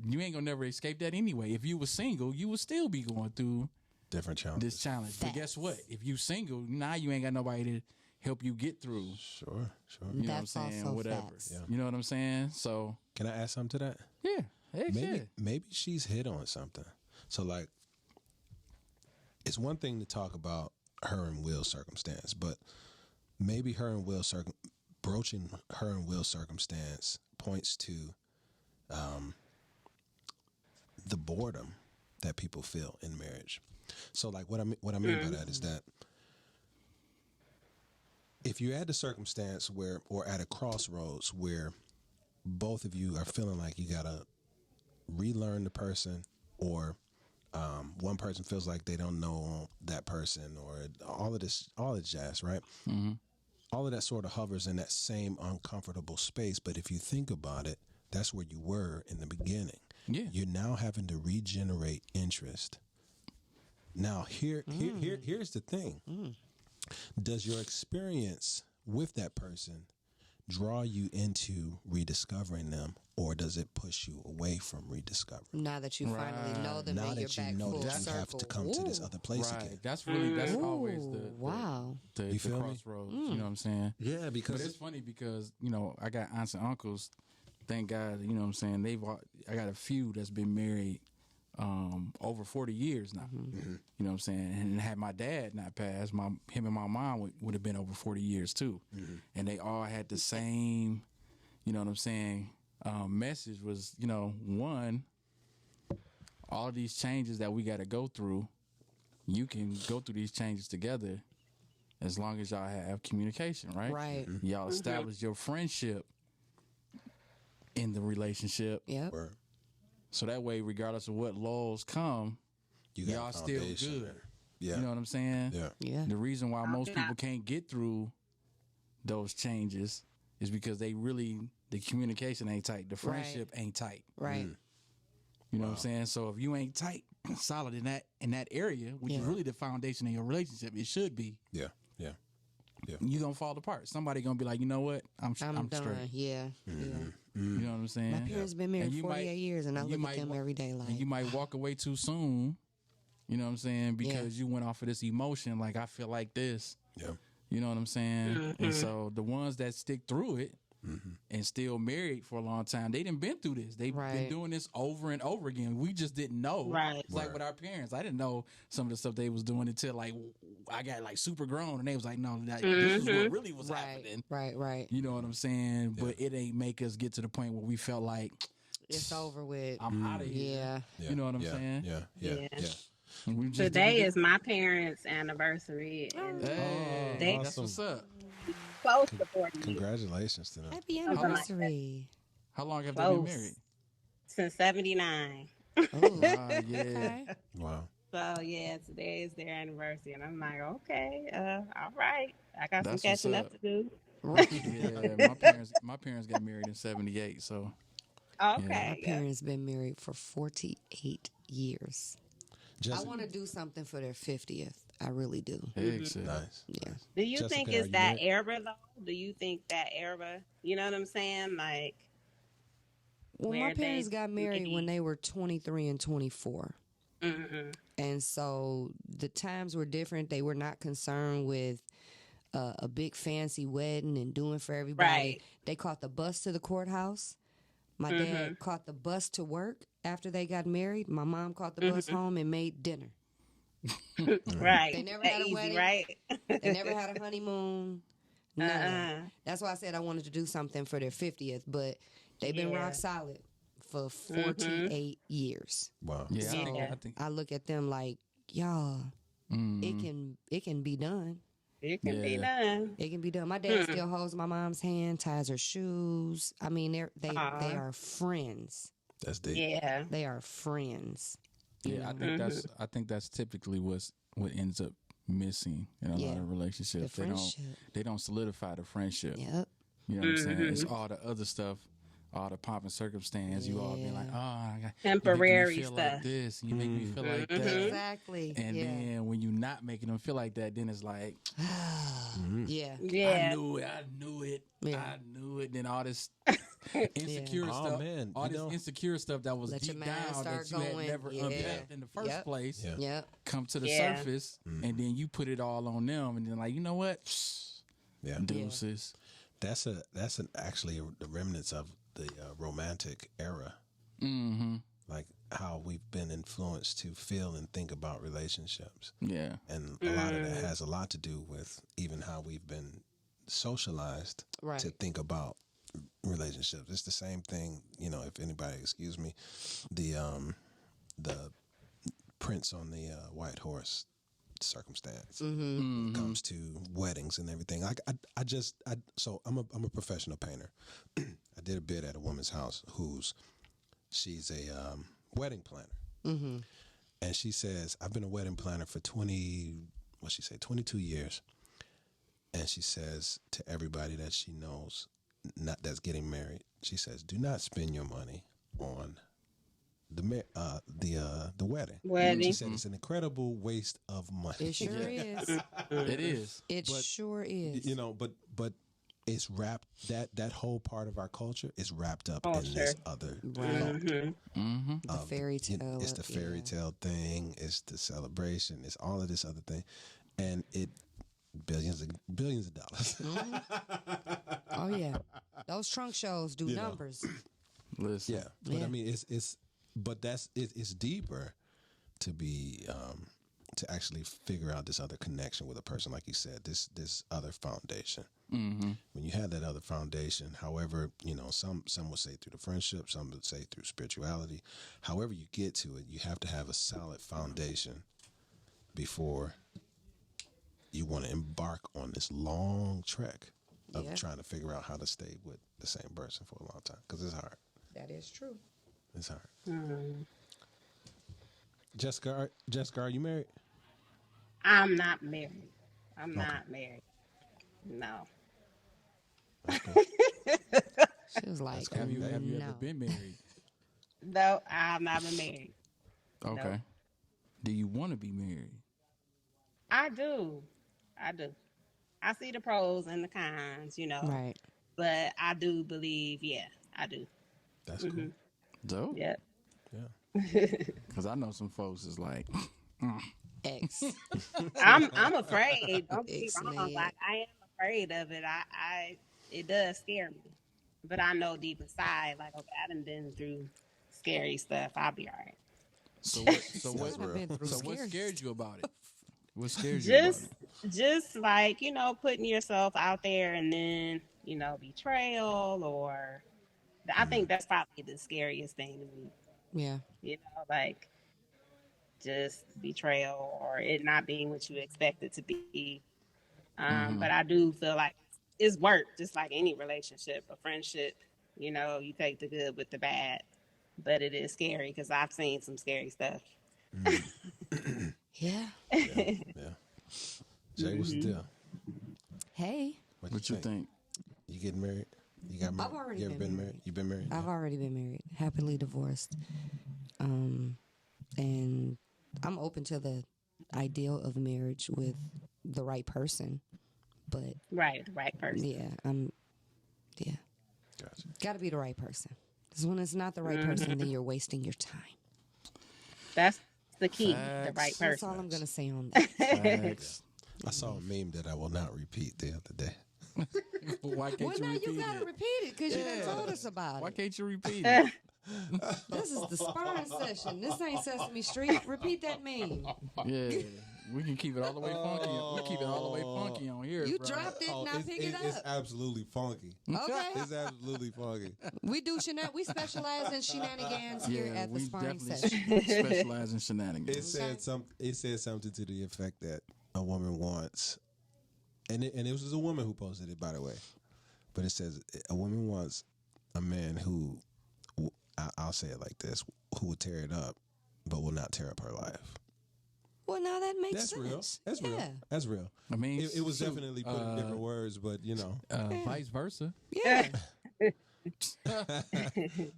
you ain't gonna never escape that anyway. If you were single, you would still be going through Different challenges. this challenge. But guess what? If you single, now you ain't got nobody to help you get through. Sure. You know That's what I'm saying? also Whatever. facts. Yeah. You know what I'm saying? So Can I add something to that? yeah, heck yeah. Maybe she's hit on something. So like, it's one thing to talk about her and Will's circumstance, but maybe broaching her and Will's circumstance points to the boredom that people feel in marriage. So like what I mean by that is that if you're at a circumstance where, or at a crossroads where both of you are feeling like you gotta relearn the person, or one person feels like they don't know that person, or all of this jazz, right? Mm-hmm. All of that sort of hovers in that same uncomfortable space. But if you think about it, that's where you were in the beginning. Yeah. You're now having to regenerate interest. Now, here's the thing. Does your experience with that person draw you into rediscovering them, or does it push you away from rediscovering? Now that you finally know them, Now and you're that you back know full that you circle. have to come to this other place Right. again. That's always the wow. the You feel me? crossroads. You know what I'm saying? Yeah, But because it's funny because, you know, I got aunts and uncles, thank God, you know what I'm saying, I got a few that's been married over 40 years now. You know what I'm saying? And had my dad not passed, him and my mom would have been over 40 years too. And they all had the same, you know what I'm saying, message was, you know, one, all of these changes that we got to go through, you can go through these changes together as long as y'all have communication, right? Right. Y'all establish your friendship in the relationship. Yep. Word. So that way, regardless of what laws come, You got y'all a still foundation good. there. Yeah. You know what I'm saying? Yeah. Yeah. The reason why most people can't get through those changes is because the communication ain't tight. The friendship ain't tight. Right. You know what I'm saying? So if you ain't tight, solid in that area, which is really the foundation of your relationship, it should be. Yeah. Yeah. You gonna fall apart. Somebody gonna be like, you know what? I'm I'm done. straight. Yeah. Yeah. You know what I'm saying? My parents been married And you 48 years, and I you look at them might- every day like. And you might walk away too soon. You know what I'm saying? Because you went off of this emotion, like I feel like this. Yeah. You know what I'm saying? And so the ones that stick through it and still married for a long time, they done been through this. They've been Right. doing this over and over again. We just didn't know. Right. It's like with our parents. I didn't know some of the stuff they was doing until like I got like super grown, and they was like, no, this is what really was happening. Right. You know what I'm saying? But it ain't make us get to the point where we felt like It's over with. I'm out of here. Yeah. You know what I'm saying? Yeah. And we just Today did is my parents' anniversary, and Hey, They- that's what's up. close to 40 years. Congratulations to them. Happy anniversary. How long have they been Close. married? Since 79. Oh. Yeah. Okay. Wow. So yeah, today is their anniversary, and I'm like, okay, all right, I got That's some what's catching up up. to do. Yeah, my parents got married in '78, so My Okay, parents been married for 48 years. I Jessica, want to do something for their 50th. I really do. heck shit. nice. Yeah. Do you Jessica, think are it's you that married? era though? Do you think that era? You know what I'm saying? Like, Well, my Where they parents got married maybe- when they were 23 and 24. mhm. And so the times were different. They were not concerned with a big fancy wedding and doing for everybody. Right. They caught the bus to the courthouse. My dad caught the bus to work after they got married. My mom caught the bus home and made dinner. Right. They never That had a easy, wedding. right? They never had a honeymoon. That's why I said I wanted to do something for their 50th, but they've been rock solid for 48 years. Wow. Yeah, So I look at them like, y'all, it can be done. It can be done. It can be done. My dad still holds my mom's hand, ties her shoes. I mean, they are friends. That's deep. Yeah. They are friends. Yeah, I think that's typically what ends up missing in a lot of relationships. They don't solidify the friendship. Yep. You know what I'm saying? It's all the other stuff, all the pomp and circumstance. You all be like, temporary you make me feel stuff. like this, you make me feel like that. Exactly. And then when you're not making them feel like that, then it's like, yeah. I knew it. Yeah. I knew it. Then all this insecure stuff, man, all this insecure stuff that was Let your deep mind down start that you going. had never unpacked in the first place, Yep. come to the surface, and then you put it all on them, and then like, you know what? Deuces. That's actually the remnants of the romantic era. Like how we've been influenced to feel and think about relationships. Yeah. And a lot of that has a lot to do with even how we've been socialized to think about relationships. It's the same thing, if anybody, excuse me, the prince on the white horse circumstance comes to weddings and everything. So I'm a professional painter. I did a bid at a woman's house she's a wedding planner. And she says, I've been a wedding planner for 22 years. And she says to everybody that she knows that's getting married, she says, do not spend your money on the wedding. She said it's an incredible waste of money. It sure is. It is. It sure is. But it's wrapped, that whole part of our culture is wrapped up in this other thought. The fairy tale. It's the fairy tale thing. It's the celebration. It's all of this other thing, and it billions of dollars. Oh yeah, those trunk shows do numbers. Listen. Yeah, but I mean, it's deeper to be to actually figure out this other connection with a person, like you said, this other foundation. When you have that other foundation, however, some would say through the friendship, some would say through spirituality. However you get to it, you have to have a solid foundation before you want to embark on this long trek of trying to figure out how to stay with the same person for a long time, because it's hard. That is true. It's hard. Jessica, are you married? I'm not married. I'm not married. No. She was like, have you ever been married? No, I've never married. Okay. No. Do you want to be married? I do. I see the pros and the cons, Right. But I do believe, I do. That's cool. Dope. Yeah. Because I know some folks is like, X. I'm afraid. Don't get me wrong. Excellent. Like, I am afraid of it. It does scare me. But I know deep inside, like, okay, I done been through scary stuff. I'll be all right. So what scared you about it? What scared you about it? Just like, putting yourself out there and then, betrayal or I think that's probably the scariest thing to me. Yeah. Like just betrayal or it not being what you expect it to be. But I do feel like it's work, just like any relationship, a friendship, you take the good with the bad, but it is scary because I've seen some scary stuff. Yeah. Jay, what's the deal? Hey. What you think? You getting married? You got married? I've already you ever been married? You been married? I've already been married, happily divorced. And I'm open to the ideal of marriage with the right person. But the right person. Yeah. Gotcha. Got to be the right person. Because when it's not the right person, then you're wasting your time. That's the key, the right person. That's all I'm going to say on that. Facts. I saw a meme that I will not repeat the other day. Why can't you now repeat you got to repeat it because you done told us about Why it. can't you repeat it? This is the sparring session. This ain't Sesame Street. Repeat that meme. Yeah. We can keep it all the way funky. We keep it all the way funky on here. You bro. dropped it, now pick it up. It's absolutely funky. Okay. It's absolutely funky. We specialize in shenanigans here at the Sparring definitely session. specialize in shenanigans. It said something to the effect that a woman wants, and it was a woman who posted it, by the way. But it says a woman wants a man who, I'll say it like this, who will tear it up, but will not tear up her life. Well, now that makes sense. Real. That's real. That's real. I mean, it was definitely put in different words, but vice versa. Yeah.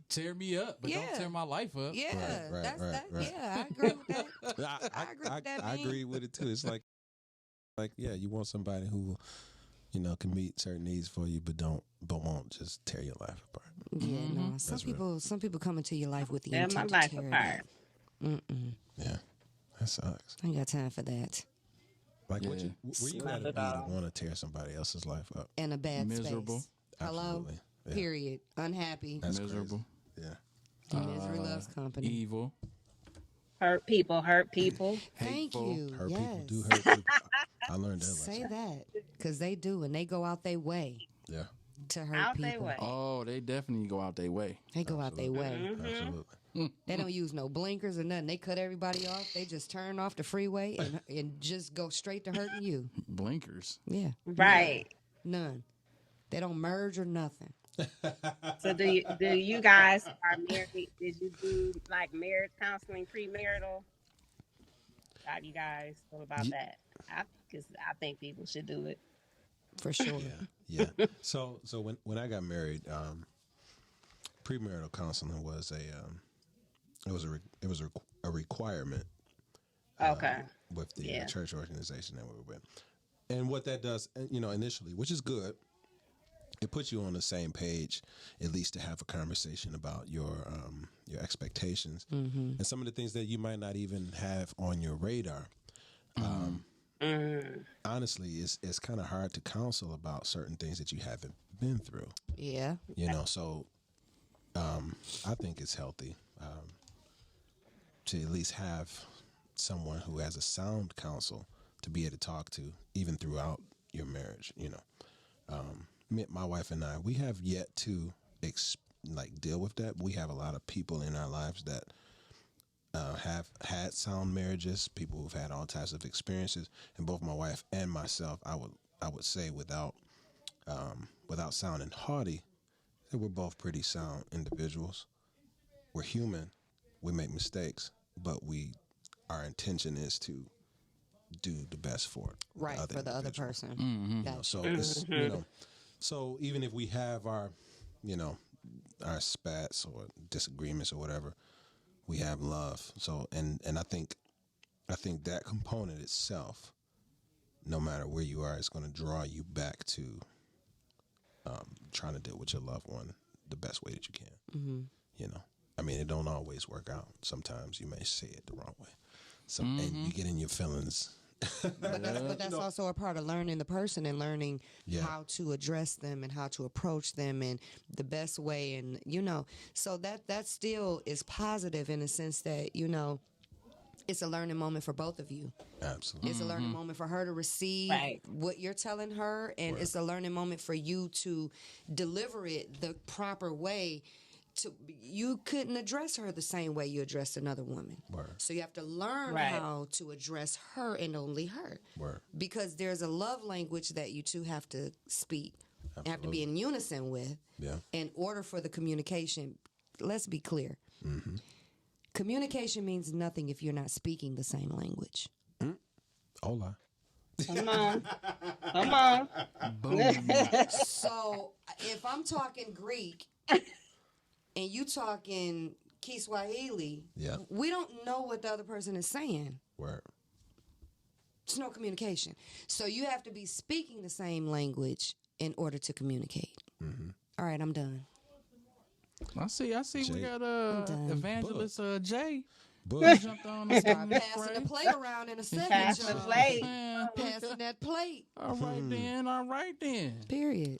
Tear me up, but don't tear my life up. Yeah, right. Yeah, I agree with that. I agree with that. I agree with it too. It's like you want somebody who, can meet certain needs for you, but won't just tear your life apart. Yeah, no. Some people come into your life with the intent my to life tear apart. it up. Yeah, that sucks. I ain't got time for that. Like, where you gotta be to want to tear somebody else's life up? In a bad Miserable. space. Hello? Absolutely. Yeah. Period. Unhappy. That's Miserable. crazy. Yeah. Misery loves company. Evil. Hurt people. Thank Hateful. you. Hurt yes. people do hurt people. I learned that lesson. Say that. Because they do, and they go out their way Yeah. to hurt Out people. their way. Oh, they definitely go out their way. They go out their way. Absolutely. They don't use no blinkers or nothing. They cut everybody off. They just turn off the freeway and just go straight to hurting you. Blinkers. Yeah. Right. None. They don't merge or nothing. So do you guys are married? Did you do like marriage counseling, premarital? How do you guys feel about that? Because I think people should do it. For sure. Yeah. So when I got married, premarital counseling was a requirement. Okay. With the church organization that we were with, and what that does, initially, which is good, it puts you on the same page, at least to have a conversation about your expectations and some of the things that you might not even have on your radar. Honestly, it's kind of hard to counsel about certain things that you haven't been through. Yeah. So I think it's healthy to at least have someone who has a sound counsel to be able to talk to, even throughout your marriage. My wife and I, we have yet to deal with that. We have a lot of people in our lives that have had sound marriages, people who've had all types of experiences, and both my wife and myself, I would say without sounding haughty, that we're both pretty sound individuals. We're human. We make mistakes, but our intention is to do the best for the other person. Mm-hmm. So it's so even if we have our our spats or disagreements or whatever, we have love. So and I think that component itself, no matter where you are, is going to draw you back to trying to deal with your loved one the best way that you can. I mean, it don't always work out. Sometimes you may say it the wrong way. So and you get in your feelings. But that's also a part of learning the person and learning how to address them and how to approach them in the best way. And, so that still is positive in the sense that, it's a learning moment for both of you. Absolutely. It's a learning moment for her to receive what you're telling her. And it's a learning moment for you to deliver it the proper way. You couldn't address her the same way you addressed another woman. Word. So you have to learn how to address her and only her. Word. Because there's a love language that you two have to speak. Absolutely. Have to be in unison with. Yeah. In order for the communication, let's be clear. Mm-hmm. Communication means nothing if you're not speaking the same language. Hola. Come on. Boom. So if I'm talking Greek and you talking Kiswahili, we don't know what the other person is saying. Word. There's no communication. So you have to be speaking the same language in order to communicate. Mm-hmm. All right, I'm done. I see. Jay. We got Evangelist Jay. Boog. Jumped on the Start passing the plate around in a second. Pass the plate. Passing that plate. All right then. Period.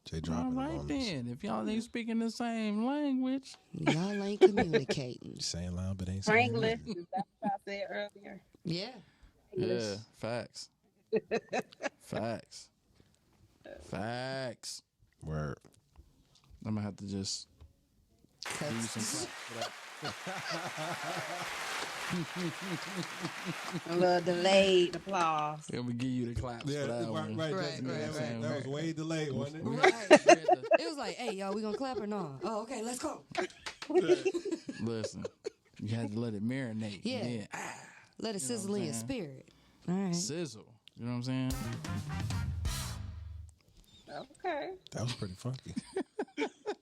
Jay dropping All them right on us. then. If y'all ain't speaking the same language, Y'all ain't communicating. Saying loud but ain't saying Franklin, nothing. that's what I said earlier. Yeah. English. Yeah, facts. Facts. Word. I'm gonna have to just give you some claps for that. A little delayed applause. I'm gonna give you the claps Yeah, for that one. right. Right, right. That was way delayed, wasn't it? Right. It was like, hey, y'all, we gonna clap or no? Oh, okay, let's go. Listen, you had to let it marinate. Yeah. And then, Let it sizzle in your spirit. All right. sizzle. You know what I'm saying? Okay. That was pretty funky.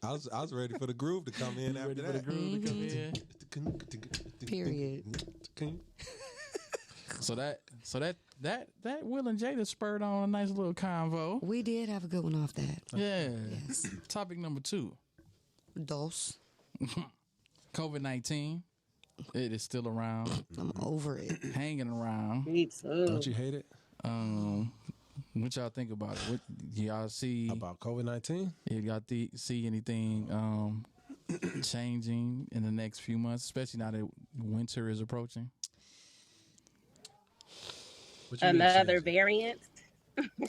I was ready for the groove to come in after Ready that. for the groove to come in? Period. So that Will and Jada spurred on a nice little convo. We did have a good one off that. Yeah. Yes. Topic number 2. Dos. COVID-19. It is still around, I'm over it. hanging around. Me too. Don't you hate it? What y'all think about it? What y'all see About COVID-19? if y'all see anything changing in the next few months, especially now that winter is approaching? What you mean Another changing? variant.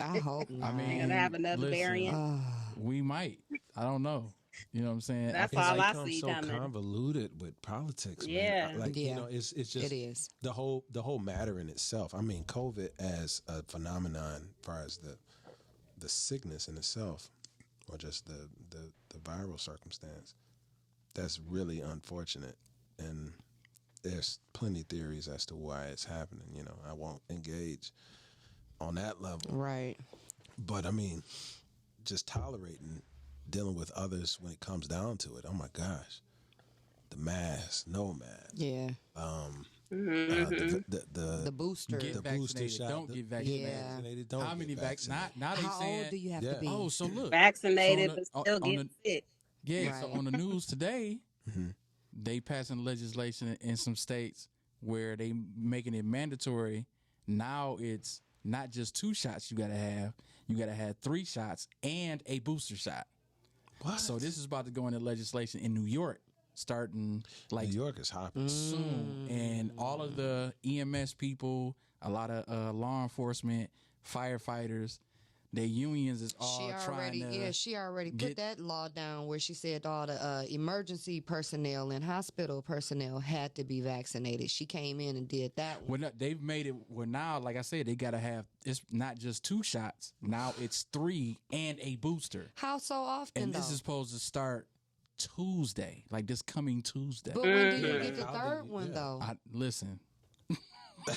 I hope not. I mean, Gonna have another listen, variant. we might. I don't know. You know what I'm saying? That's It's all I become see so coming. convoluted with politics. Yeah. Man. Like Yeah. you know, it's just It is. the whole matter in itself. I mean, COVID as a phenomenon, as far as the sickness in itself, or just the viral circumstance, that's really unfortunate. And there's plenty of theories as to why it's happening. You know, I won't engage on that level. Right. But I mean, just tolerating dealing with others when it comes down to it. Oh my gosh, the mask, no mask. Yeah. The booster. Get the booster vaccinated. shot. Don't get vaccinated. Don't How get many vaccinated. Now they How saying. old do you have Yeah. to be? Oh, so look. Vaccinated, So but still get sick. Yeah, so Right. on the news today, Mm-hmm. they passing legislation in some states where they making it mandatory. Now it's not just 2 shots you gotta have. You gotta have 3 shots and a booster shot. What? So this is about to go into legislation in New York, starting like New York is hopping. soon, and all of the EMS people, a lot of law enforcement, firefighters, their unions is all She already put get- that law down where she said all the emergency personnel and hospital personnel had to be vaccinated. She came in and did that one. Well, no, they've made it. Well, now, like I said, they gotta have. It's not just 2 shots. Now it's 3 and a booster. How so often And though? this is supposed to start Tuesday, like this coming Tuesday. But when do you get the third one though? Listen,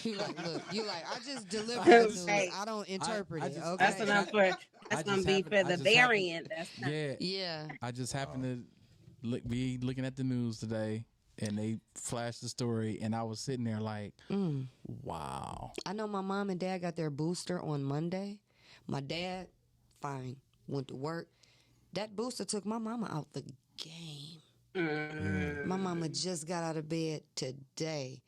You like, look, you like, I just delivered Hey. it to her. I don't interpret I it. just- Okay. That's enough for. That's gonna be for the variant. That's not, yeah. Yeah. I just happened to be looking at the news today, and they flashed the story, and I was sitting there like, wow. I know my mom and dad got their booster on Monday. My dad, fine, went to work. That booster took my mama out the game. My mama just got out of bed today.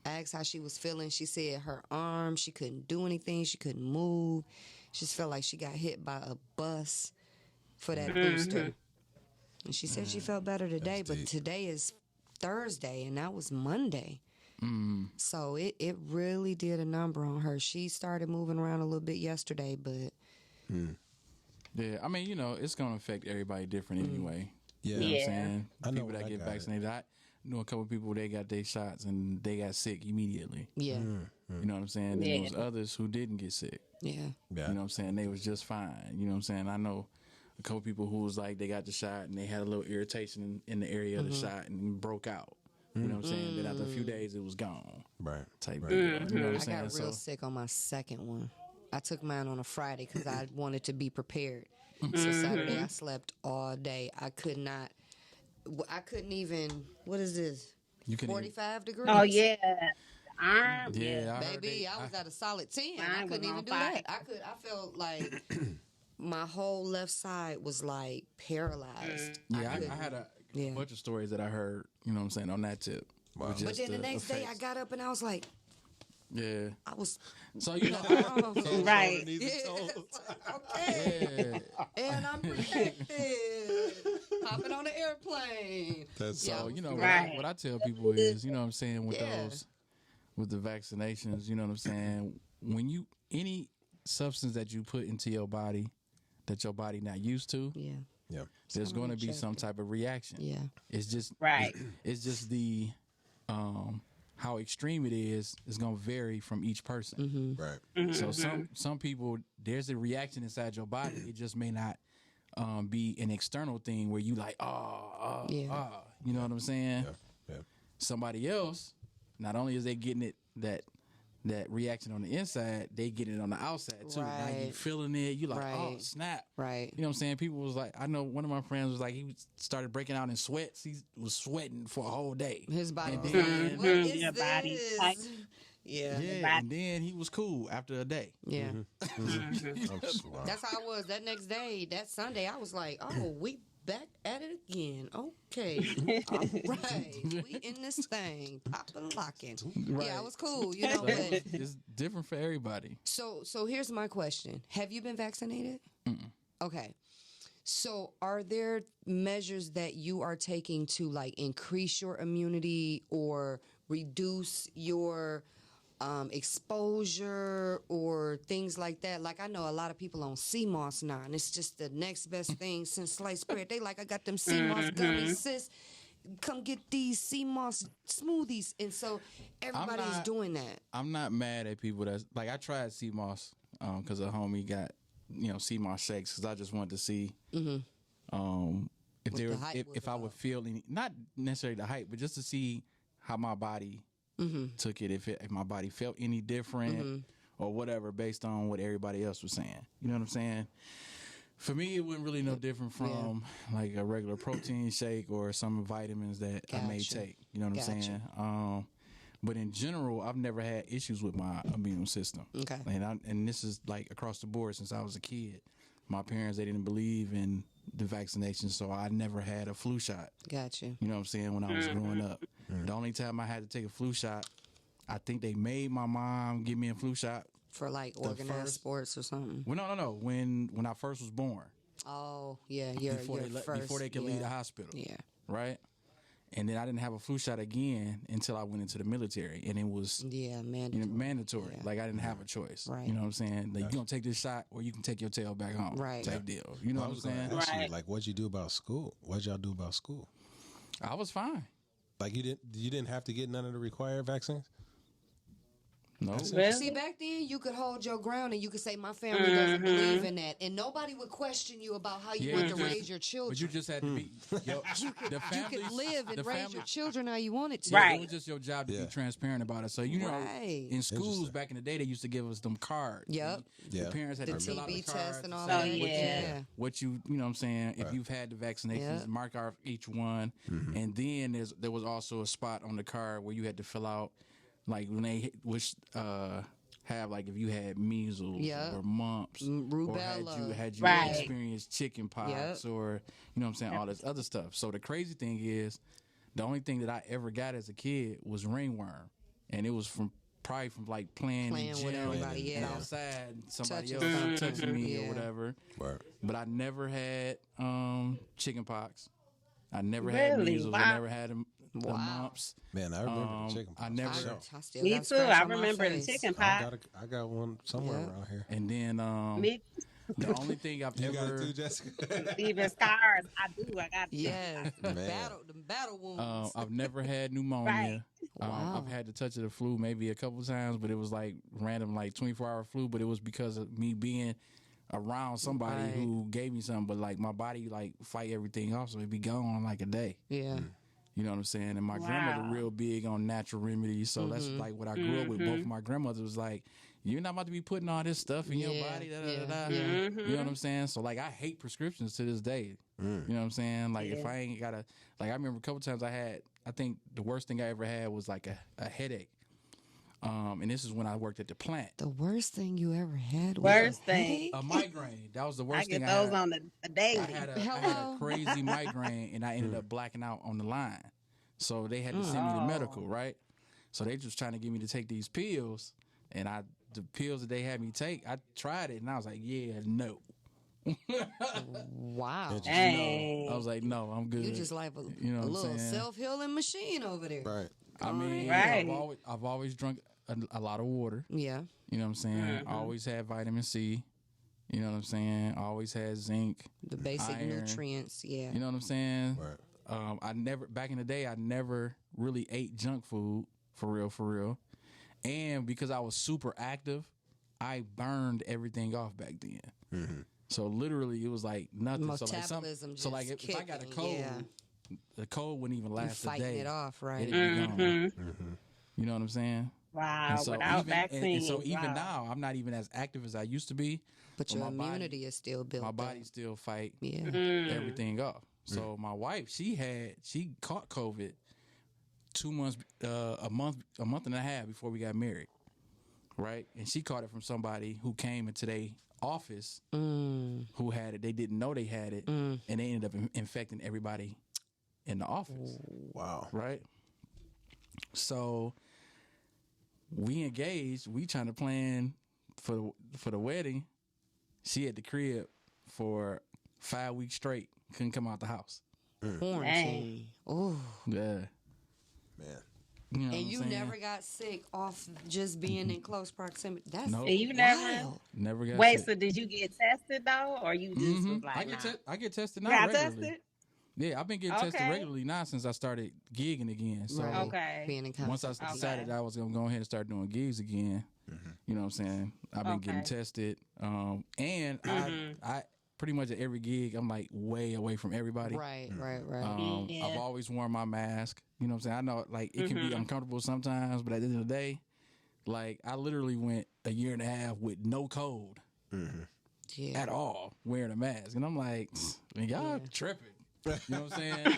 I asked how she was feeling. She said her arm, she couldn't do anything. She couldn't move. She just felt like she got hit by a bus for that booster. And she said she felt better today, but today is Thursday, and that was Monday. So it really did a number on her. She started moving around a little bit yesterday, but Yeah, I mean, it's going to affect everybody different anyway. Yeah. You know what I'm Yeah. saying? I know People when that I get got it. vaccinated. I know a couple people, they got their shots and they got sick immediately. yeah, You know what I'm saying? And there was others who didn't get sick. yeah. Yeah. You know what I'm saying? They was just fine. You know what I'm saying? I know a couple people who was like, they got the shot and they had a little irritation in the area of the shot and broke out. You know what I'm saying? Then after a few days, it was gone. Right. Type deal. You know what I'm I saying? got real sick on my second one. I took mine on a Friday because I wanted to be prepared. So Saturday I slept all day. I couldn't even, what is this? You can 45 degrees? oh yeah, arm. Yeah, I heard Baby, they- I was at a solid 10. Mine I was couldn't even on do fire. that. I felt like my whole left side was like paralyzed. Yeah, I couldn't- had a Yeah. bunch of stories that I heard, you know what I'm saying, on that tip. Wow. But then the next day I got up and I was like, Yeah. I was, So, you know, oh, Right. okay. yeah. And I'm protected. Hopping on an airplane. That's So, you know, Right. what I tell people is, you know what I'm saying, with Yeah. with the vaccinations. You know what I'm saying? When you any substance that you put into your body that your body not used to, there's going to be some type of reaction. Yeah, it's just right. It's just the how extreme it is going to vary from each person. Right. So some people, there's a reaction inside your body. It just may not be an external thing where you like, you know what I'm saying? Yeah. Somebody else, not only is they getting it that reaction on the inside, they get it on the outside too. Right. Like you feeling it, you like, oh snap. Right. You know what I'm saying? People was like, I know one of my friends was like, he started breaking out in sweats. He was sweating for a whole day. His body was then, like, what is your this? body. Yeah, and then he was cool after a day. Yeah. Wow. That's how I was that next day, that Sunday. I was like, oh, we back at it again. Okay. All right. We in this thing. Popping, locking. Right. Yeah, it was cool, you know. So But it's different for everybody. so here's my question. Have you been vaccinated? Okay. So are there measures that you are taking to like increase your immunity or reduce your exposure or things like that? Like I know a lot of people on sea moss now, and it's just the next best thing since sliced bread. They like, I got them sea moss gummies, sis. Come get these sea moss smoothies, and so everybody's doing that. I'm not mad at people that's like, I tried sea moss because a homie got sea moss shakes because I just wanted to see if I would feel any, not necessarily the hype, but just to see how my body took it, if my body felt any different or whatever based on what everybody else was saying. You know what I'm saying? For me, it wasn't really no different from like a regular protein shake or some vitamins that I may take. You know what I'm saying? But in general, I've never had issues with my immune system. Okay. And this is like across the board since I was a kid. My parents, they didn't believe in the vaccination, so I never had a flu shot. Gotcha. You know what I'm saying? When I was growing up. The only time I had to take a flu shot, I think they made my mom give me a flu shot. For like organized sports or something. Well, no. When I first was born. Oh, yeah. Before they could leave the hospital. Yeah. Right? And then I didn't have a flu shot again until I went into the military. And it was mandatory. Yeah. Like I didn't have a choice. Right. You know what I'm saying? Like, you're going to take this shot or you can take your tail back home. Right. Type deal. You know what I'm saying? Actually, like, what'd you do about school? What'd y'all do about school? I was fine. Like you didn't have to get none of the required vaccines? No. See, back then you could hold your ground and you could say, my family doesn't believe in that. And nobody would question you about how you want to raise your children. But you just had to be... You could live and raise your children how you wanted to. Right. It was just your job to be transparent about it. So, you know, in schools back in the day, they used to give us them cards. Yep. The parents had the to fill out the TB test cards and all say that. what you know what I'm saying? If you've had the vaccinations, mark off each one. And then there was also a spot on the card where you had to fill out, like when they have like if you had measles or mumps, rubella, or had you experienced chicken pox, or you know what I'm saying, all this other stuff. So the crazy thing is, the only thing that I ever got as a kid was ringworm, and it was probably from like playing in with gym everybody, and outside, somebody else touching me or whatever. Right. But I never had chicken pox. I never had measles. I never had the mumps. Man, I remember the chicken pox. I never. Me too. I remember the chicken pox. I got one somewhere around here. And then the only thing I've you ever... got it too, Jessica? Even scars. I do. I got the battle wounds. I've never had pneumonia. I've had to touch of the flu maybe a couple times, but it was like random, like 24-hour flu. But it was because of me being around somebody who gave me something. But like my body like fight everything off, so it'd be gone in like a day. Yeah. You know what I'm saying? And my grandmother real big on natural remedies, so that's like what I grew up with. Both of my grandmothers was like, you're not about to be putting all this stuff in your body. You know what I'm saying? So like I hate prescriptions to this day. You know what I'm saying? Like if I ain't got a, like I remember a couple times I think the worst thing I ever had was like a headache. And this is when I worked at the plant. The worst thing you ever had was a migraine. That was the worst thing I get had. those on the daily. I had a crazy migraine, and I ended up blacking out on the line. So they had to send me to medical, right? So they just trying to get me to take these pills, and the pills that they had me take, I tried it, and I was like, no. Wow. I was like, no, I'm good. You just like a little self-healing machine over there. Right. I mean, Right. I've always drunk a lot of water. Yeah. You know what I'm saying? I always had vitamin C. You know what I'm saying? I always had zinc. The basic iron. nutrients. Yeah. You know what I'm saying? Right. I never, back in the day, I never really ate junk food for real. And because I was super active, I burned everything off back then. Mm-hmm. So literally, it was like nothing. Metabolism so like if I got a cold, the cold wouldn't even last a day. Fighting it off, right? It'd be gone. You know what I'm saying? Wow, so without vaccines. So even now, I'm not even as active as I used to be. But your immunity is still built. My body still fight Mm-hmm. everything off. So my wife, she caught COVID 2 months, a month and a half before we got married, right? And she caught it from somebody who came into their office who had it. They didn't know they had it, and they ended up infecting everybody in the office. Wow. Right? So we engaged. We trying to plan for the wedding. She at the crib for 5 weeks straight. Couldn't come out the house. Quarantine. Oh. Yeah. Man. You know And you what I'm saying? never got sick off just being in close proximity. That's Nope. And you wild. Never got Wait, sick. so did you get tested though, or you just was like, I get tested now got regularly. tested? Yeah, I've been getting tested Okay. regularly now since I started gigging again. So Right. Okay. Being in once I contact. decided I was gonna go ahead and start doing gigs again, you know what I'm saying? I've been getting tested, and I pretty much at every gig I'm like way away from everybody. Right. Yeah. I've always worn my mask. You know what I'm saying? I know like it can be uncomfortable sometimes, but at the end of the day, like I literally went a year and a half with no cold at all wearing a mask, and I'm like, man, y'all tripping. You know what I'm saying?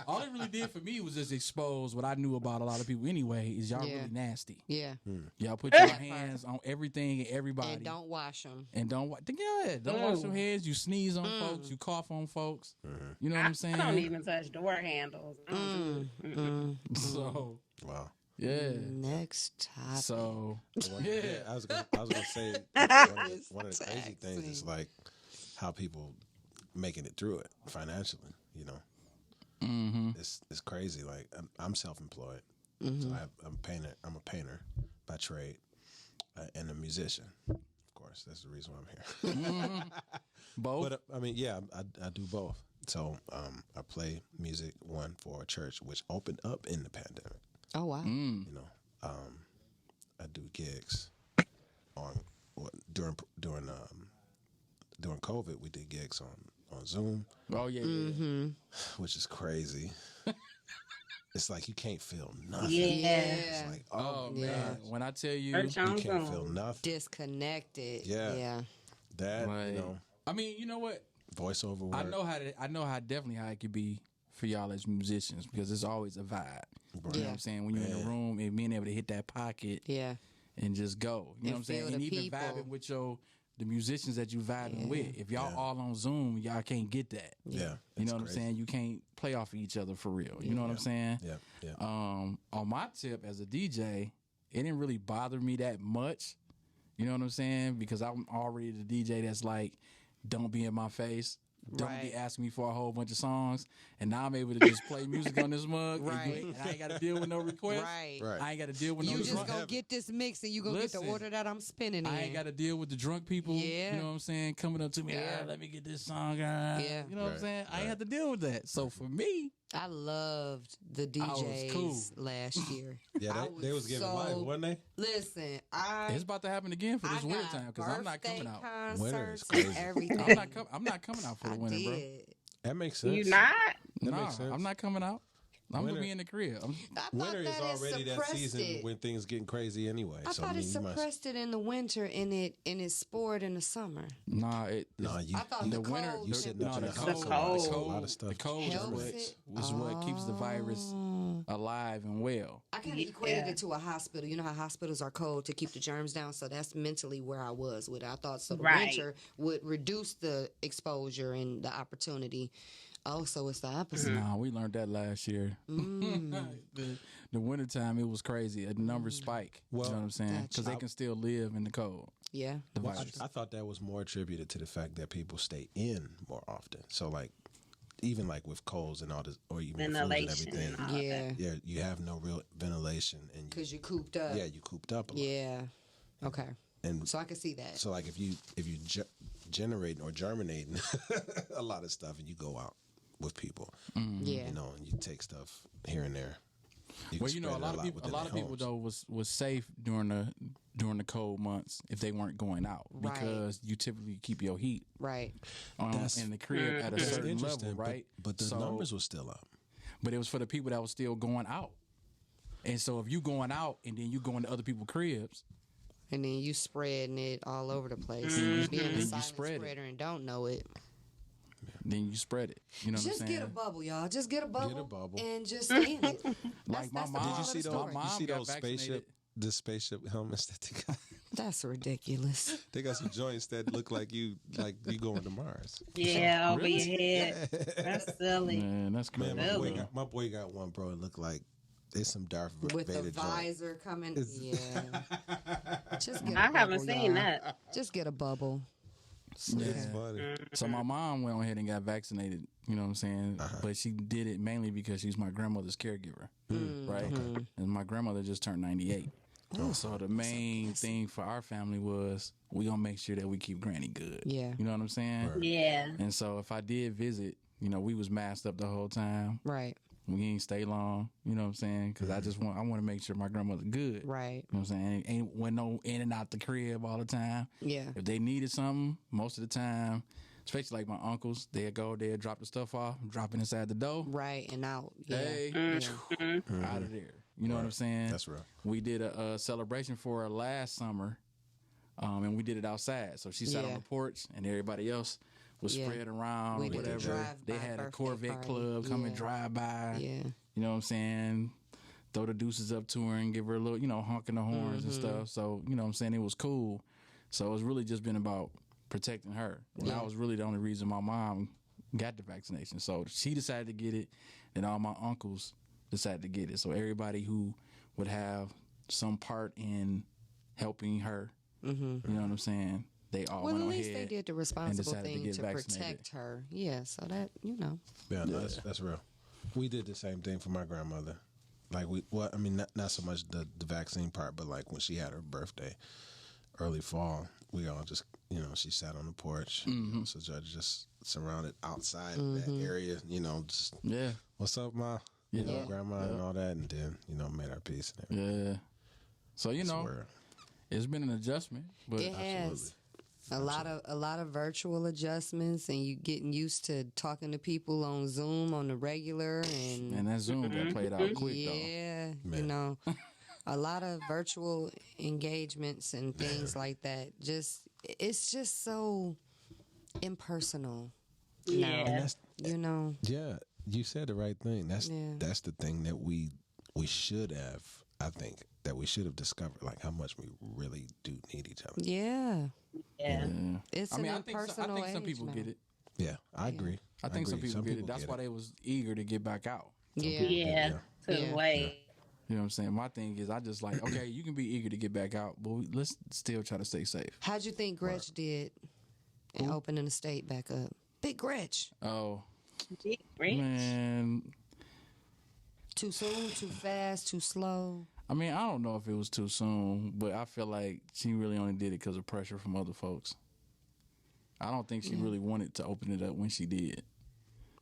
All it really did for me was just expose what I knew about a lot of people anyway, is y'all really nasty. Yeah. Y'all put your hands on everything and everybody. And don't wash them. And don't wash your hands. You sneeze on folks. You cough on folks. You know what I'm saying? I don't even touch door handles. So, Wow. yeah. Next topic. So, I was gonna say one of the crazy things is like how people making it through it financially. You know, it's crazy. Like I'm self-employed, so I'm a painter by trade, and a musician. Of course, that's the reason why I'm here. both. But I mean, yeah, I do both. So I play music for a church which opened up in the pandemic. Oh wow. You know, I do gigs during COVID. We did gigs on Zoom. Oh yeah. Which is crazy. It's like you can't feel nothing. Yeah. It's like, oh man, When I tell you, you can't feel nothing. Disconnected. Yeah. That like, you know, I mean, you know what? voiceover work. I know how definitely how it could be for y'all as musicians, because it's always a vibe. You know what I'm saying? When you're in a room and being able to hit that pocket Yeah. and just go. You know what I'm saying? feel And the even people. vibing with the musicians that you vibing with. If y'all all on Zoom, y'all can't get that. Yeah. You know what I'm crazy. saying? You can't play off of each other for real. You know what I'm saying? Yeah. On my tip as a DJ, it didn't really bother me that much. You know what I'm saying? Because I'm already the DJ that's like, don't be in my face. Don't be asking me for a whole bunch of songs. And now I'm able to just play music on this mug. And I ain't got to deal with no requests. Right. Right. I ain't got to deal with You no just drunk. gonna get this mix and you gonna get the order that I'm spinning in. I ain't got to deal with the drunk people. Yeah. You know what I'm saying? Coming up to me, let me get this song. Yeah. You know what I'm saying? I ain't have to deal with that. So for me, I loved the DJs cool. last year. Yeah, they was giving life, wasn't they? Listen, it's about to happen again for this I winter got time, because I'm not coming out. Winter is concerts, crazy. everything. I'm not coming out for the winter, bro. That makes sense. You not? That Nah, makes sense. I'm not coming out. I'm Winter- gonna be in the crib. Winter is already that season when things getting crazy anyway. I so thought I it mean, you must. suppressed it in the winter and it spored in the summer. Nah, You, I thought the the winter. cold you sitting up in the the house. cold. A lot of stuff. The cold Helps is it? what keeps the virus alive and well. I kind of equated it to a hospital. You know how hospitals are cold to keep the germs down, so that's mentally where I was with it. I thought the winter would reduce the exposure and the opportunity. Oh, so it's the opposite. Nah, we learned that last year. The wintertime, it was crazy. The numbers spike. Well, you know what I'm saying? Because they can still live in the cold. Yeah. The Well, virus. I thought that was more attributed to the fact that people stay in more often. So, like, even like with colds and all this, or even flus and ventilation everything. and all that. Yeah, you have no real ventilation, and Because you cooped up. yeah, you cooped up a lot. Yeah. Okay. And So I can see that. so like if you generating or germinating a lot of stuff, and you go out with people, Yeah. you know, and you take stuff here and there. Well, you know, a lot of people though was safe during the cold months if they weren't going out, Right. because you typically keep your heat Right. in the crib at a certain level, right? But the numbers were still up. But it was for the people that was still going out. And so if you going out and then you going to other people's cribs, And then you spreading it all over the place. Being Then a you silent spread it. spreader and don't know it. then you spread it. You know what I'm Just saying? get a bubble, y'all. Just get a bubble. Get a bubble. And just stay in it. Like my the mom. moral Did you of see the those? story. Mom You see got those vaccinated. the spaceship helmets that they got? That's ridiculous. They got some joints that look like you going to Mars. Yeah, over Really? your head. That's silly. Man, that's crazy. Man, my boy got one, bro. It looked like it's some Darth With Vader the joint. visor coming. Yeah. Just get a I bubble, haven't seen y'all. that. Just get a bubble. It's funny. So my mom went ahead and got vaccinated, you know what I'm saying? But she did it mainly because she's my grandmother's caregiver, right? And my grandmother just turned 98. So the main thing for our family was we gonna make sure that we keep Granny good. Yeah. You know what I'm saying? Yeah. And so if I did visit, you know, we was masked up the whole time. Right. We ain't stay long, you know what I'm saying? Because I want to make sure my grandmother good. Right. You know what I'm saying? Ain't went no in and out the crib all the time. Yeah. If they needed something, most of the time, especially like my uncles, they'd drop the stuff off, drop it inside the door. Right. And out. Yeah. Hey, out of there. You know what I'm saying? That's real. We did a celebration for her last summer, and we did it outside. So she sat on Yeah. the porch, and everybody else was Yeah. spread around, We or did a whatever. drive-by They had a birthday Corvette party. club come and Yeah. drive by. Yeah. You know what I'm saying? Throw the deuces up to her and give her a little, honking the horns and stuff. So, you know what I'm saying? It was cool. So it's really just been about protecting her. And that was really the only reason my mom got the vaccination. So she decided to get it, and all my uncles decided to get it. So everybody who would have some part in helping her, you know what I'm saying? They all Well, went at on least ahead they did the responsible decided to thing get to vaccinated. protect her. Yeah. So that, Yeah, no, that's real. We did the same thing for my grandmother. Like not so much the vaccine part, but like when she had her birthday, early fall, we all just, she sat on the porch. So Judge just surrounded outside that area, just Yeah. what's up, Ma? Yeah. Grandma and all that, and then made our peace and everything. Yeah. So, it's been an adjustment. But it has. A lot of virtual adjustments, and you getting used to talking to people on Zoom on the regular, and that Zoom got played out quick, though. yeah, a lot of virtual engagements and things like that. It's just so impersonal. Yeah. Now, And yeah, you said the right thing. That's the thing that we should have. I think that we should have discovered, like, how much we really do need each other. Yeah, Yeah. it's I an mean, I think impersonal some age people now. get it. Yeah, I agree. I think some agree. people get it. That's why they was eager to get back out. Yeah. Yeah. Yeah. Wait. You know what I'm saying? My thing is, I just like, okay, you can be eager to get back out, but let's still try to stay safe. How'd you think Gretch did in opening the state back up? Big Gretch. Oh, Great. man. Too soon, too fast, too slow. I mean, I don't know if it was too soon, but I feel like she really only did it because of pressure from other folks. I don't think she really wanted to open it up when she did.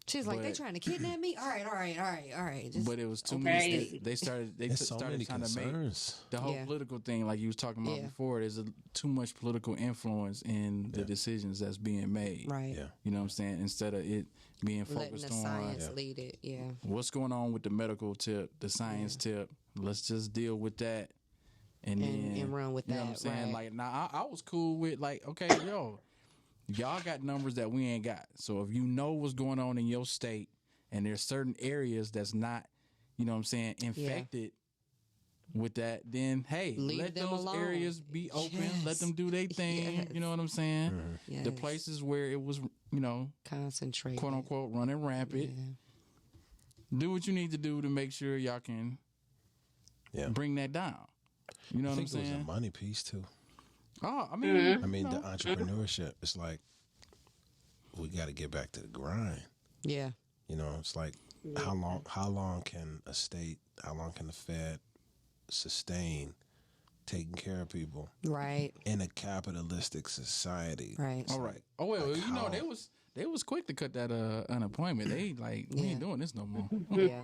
She's like, they But- trying to kidnap me? All right. Just, But it was too Okay. many. They started so many trying to make concerns. the whole Yeah. political thing, like you was talking about Yeah. before. There's too much political influence in the decisions that's being made. right. Yeah. You know what I'm saying? Instead of it being Letting focused the on science lead it. Yeah. what's going on with the medical tip, the science tip. Let's just deal with that, and run with you know that, what I'm saying? right. Like, now I was cool with, like, okay, y'all got numbers that we ain't got. So if you know what's going on in your state, and there's certain areas that's not, you know what I'm saying, infected with that, then hey, Leave let them those alone. areas be open. Yes. Let them do their thing. Yes. You know what I'm saying? Yes. The places where it was, Concentrate. quote unquote, running rampant. Yeah. Do what you need to do to make sure y'all can bring that down. You know I what I'm think it was saying? a money piece too. Oh, I mean, I mean, the entrepreneurship. It's like we got to get back to the grind. Yeah. You know, it's like how long can a state, how long can the Fed sustain taking care of people Right. in a capitalistic society? Right. All right. Oh well, Like you know how? they was quick to cut that unemployment. They like we ain't doing this no more. Yeah.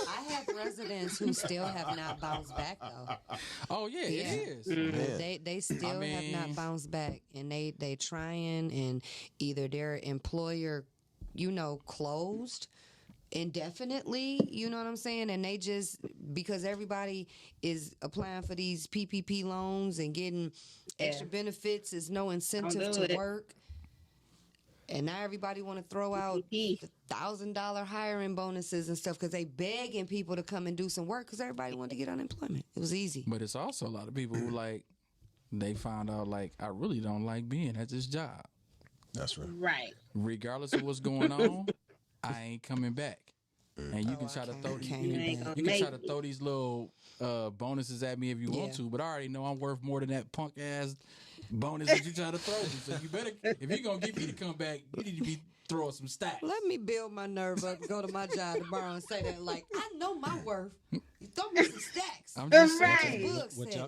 I have residents who still have not bounced back though. Oh yeah, Yeah. it is. They still have not bounced back, and they trying, and either their employer, closed indefinitely, you know what I'm saying, and they just, because everybody is applying for these PPP loans and getting extra benefits, is no incentive to work. And now everybody want to throw out $1,000 hiring bonuses and stuff because they begging people to come and do some work because everybody wanted to get unemployment. It was easy. But it's also a lot of people who they found out I really don't like being at this job. That's right. Right. Regardless of what's going on, I ain't coming back. And you can try to throw these little bonuses at me if you want to, but I already know I'm worth more than that punk ass bonus that you try to throw me. So you better, if you're gonna get me to come back, you need to be throwing some stacks. Let me build my nerve up and go to my job tomorrow and say that, I know my worth. You throw me some stacks. I'm just Right.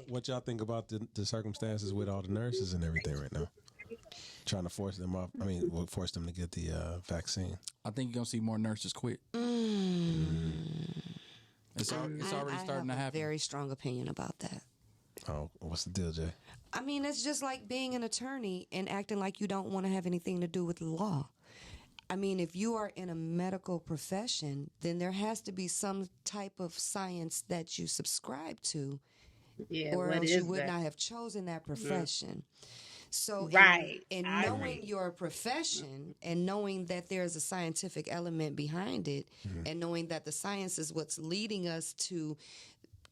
What y'all think about the circumstances with all the nurses and everything right now? Trying to force them off. Force them to get the vaccine. I think you're gonna see more nurses quit. It's already starting to I have happen. a very strong opinion about that. Oh, what's the deal, Jay? I mean, it's just like being an attorney and acting like you don't want to have anything to do with the law. I mean, if you are in a medical profession, then there has to be some type of science that you subscribe to, or else you would not have chosen that profession. So, in knowing your profession and knowing that there's a scientific element behind it, and knowing that the science is what's leading us to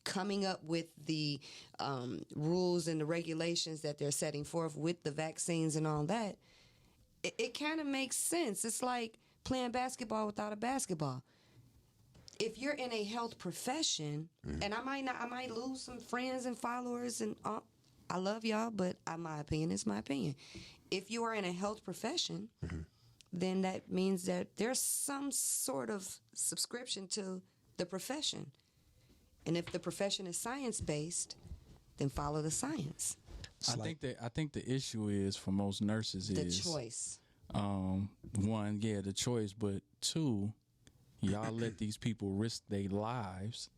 coming up with the rules and the regulations that they're setting forth with the vaccines and all that, it kind of makes sense. It's like playing basketball without a basketball. If you're in a health profession, and I might lose some friends and followers, and I love y'all, but my opinion is my opinion. If you are in a health profession, then that means that there's some sort of subscription to the profession. And if the profession is science-based, then follow the science. I think the issue is for most nurses The is choice. one, the choice, but two, y'all let these people risk their lives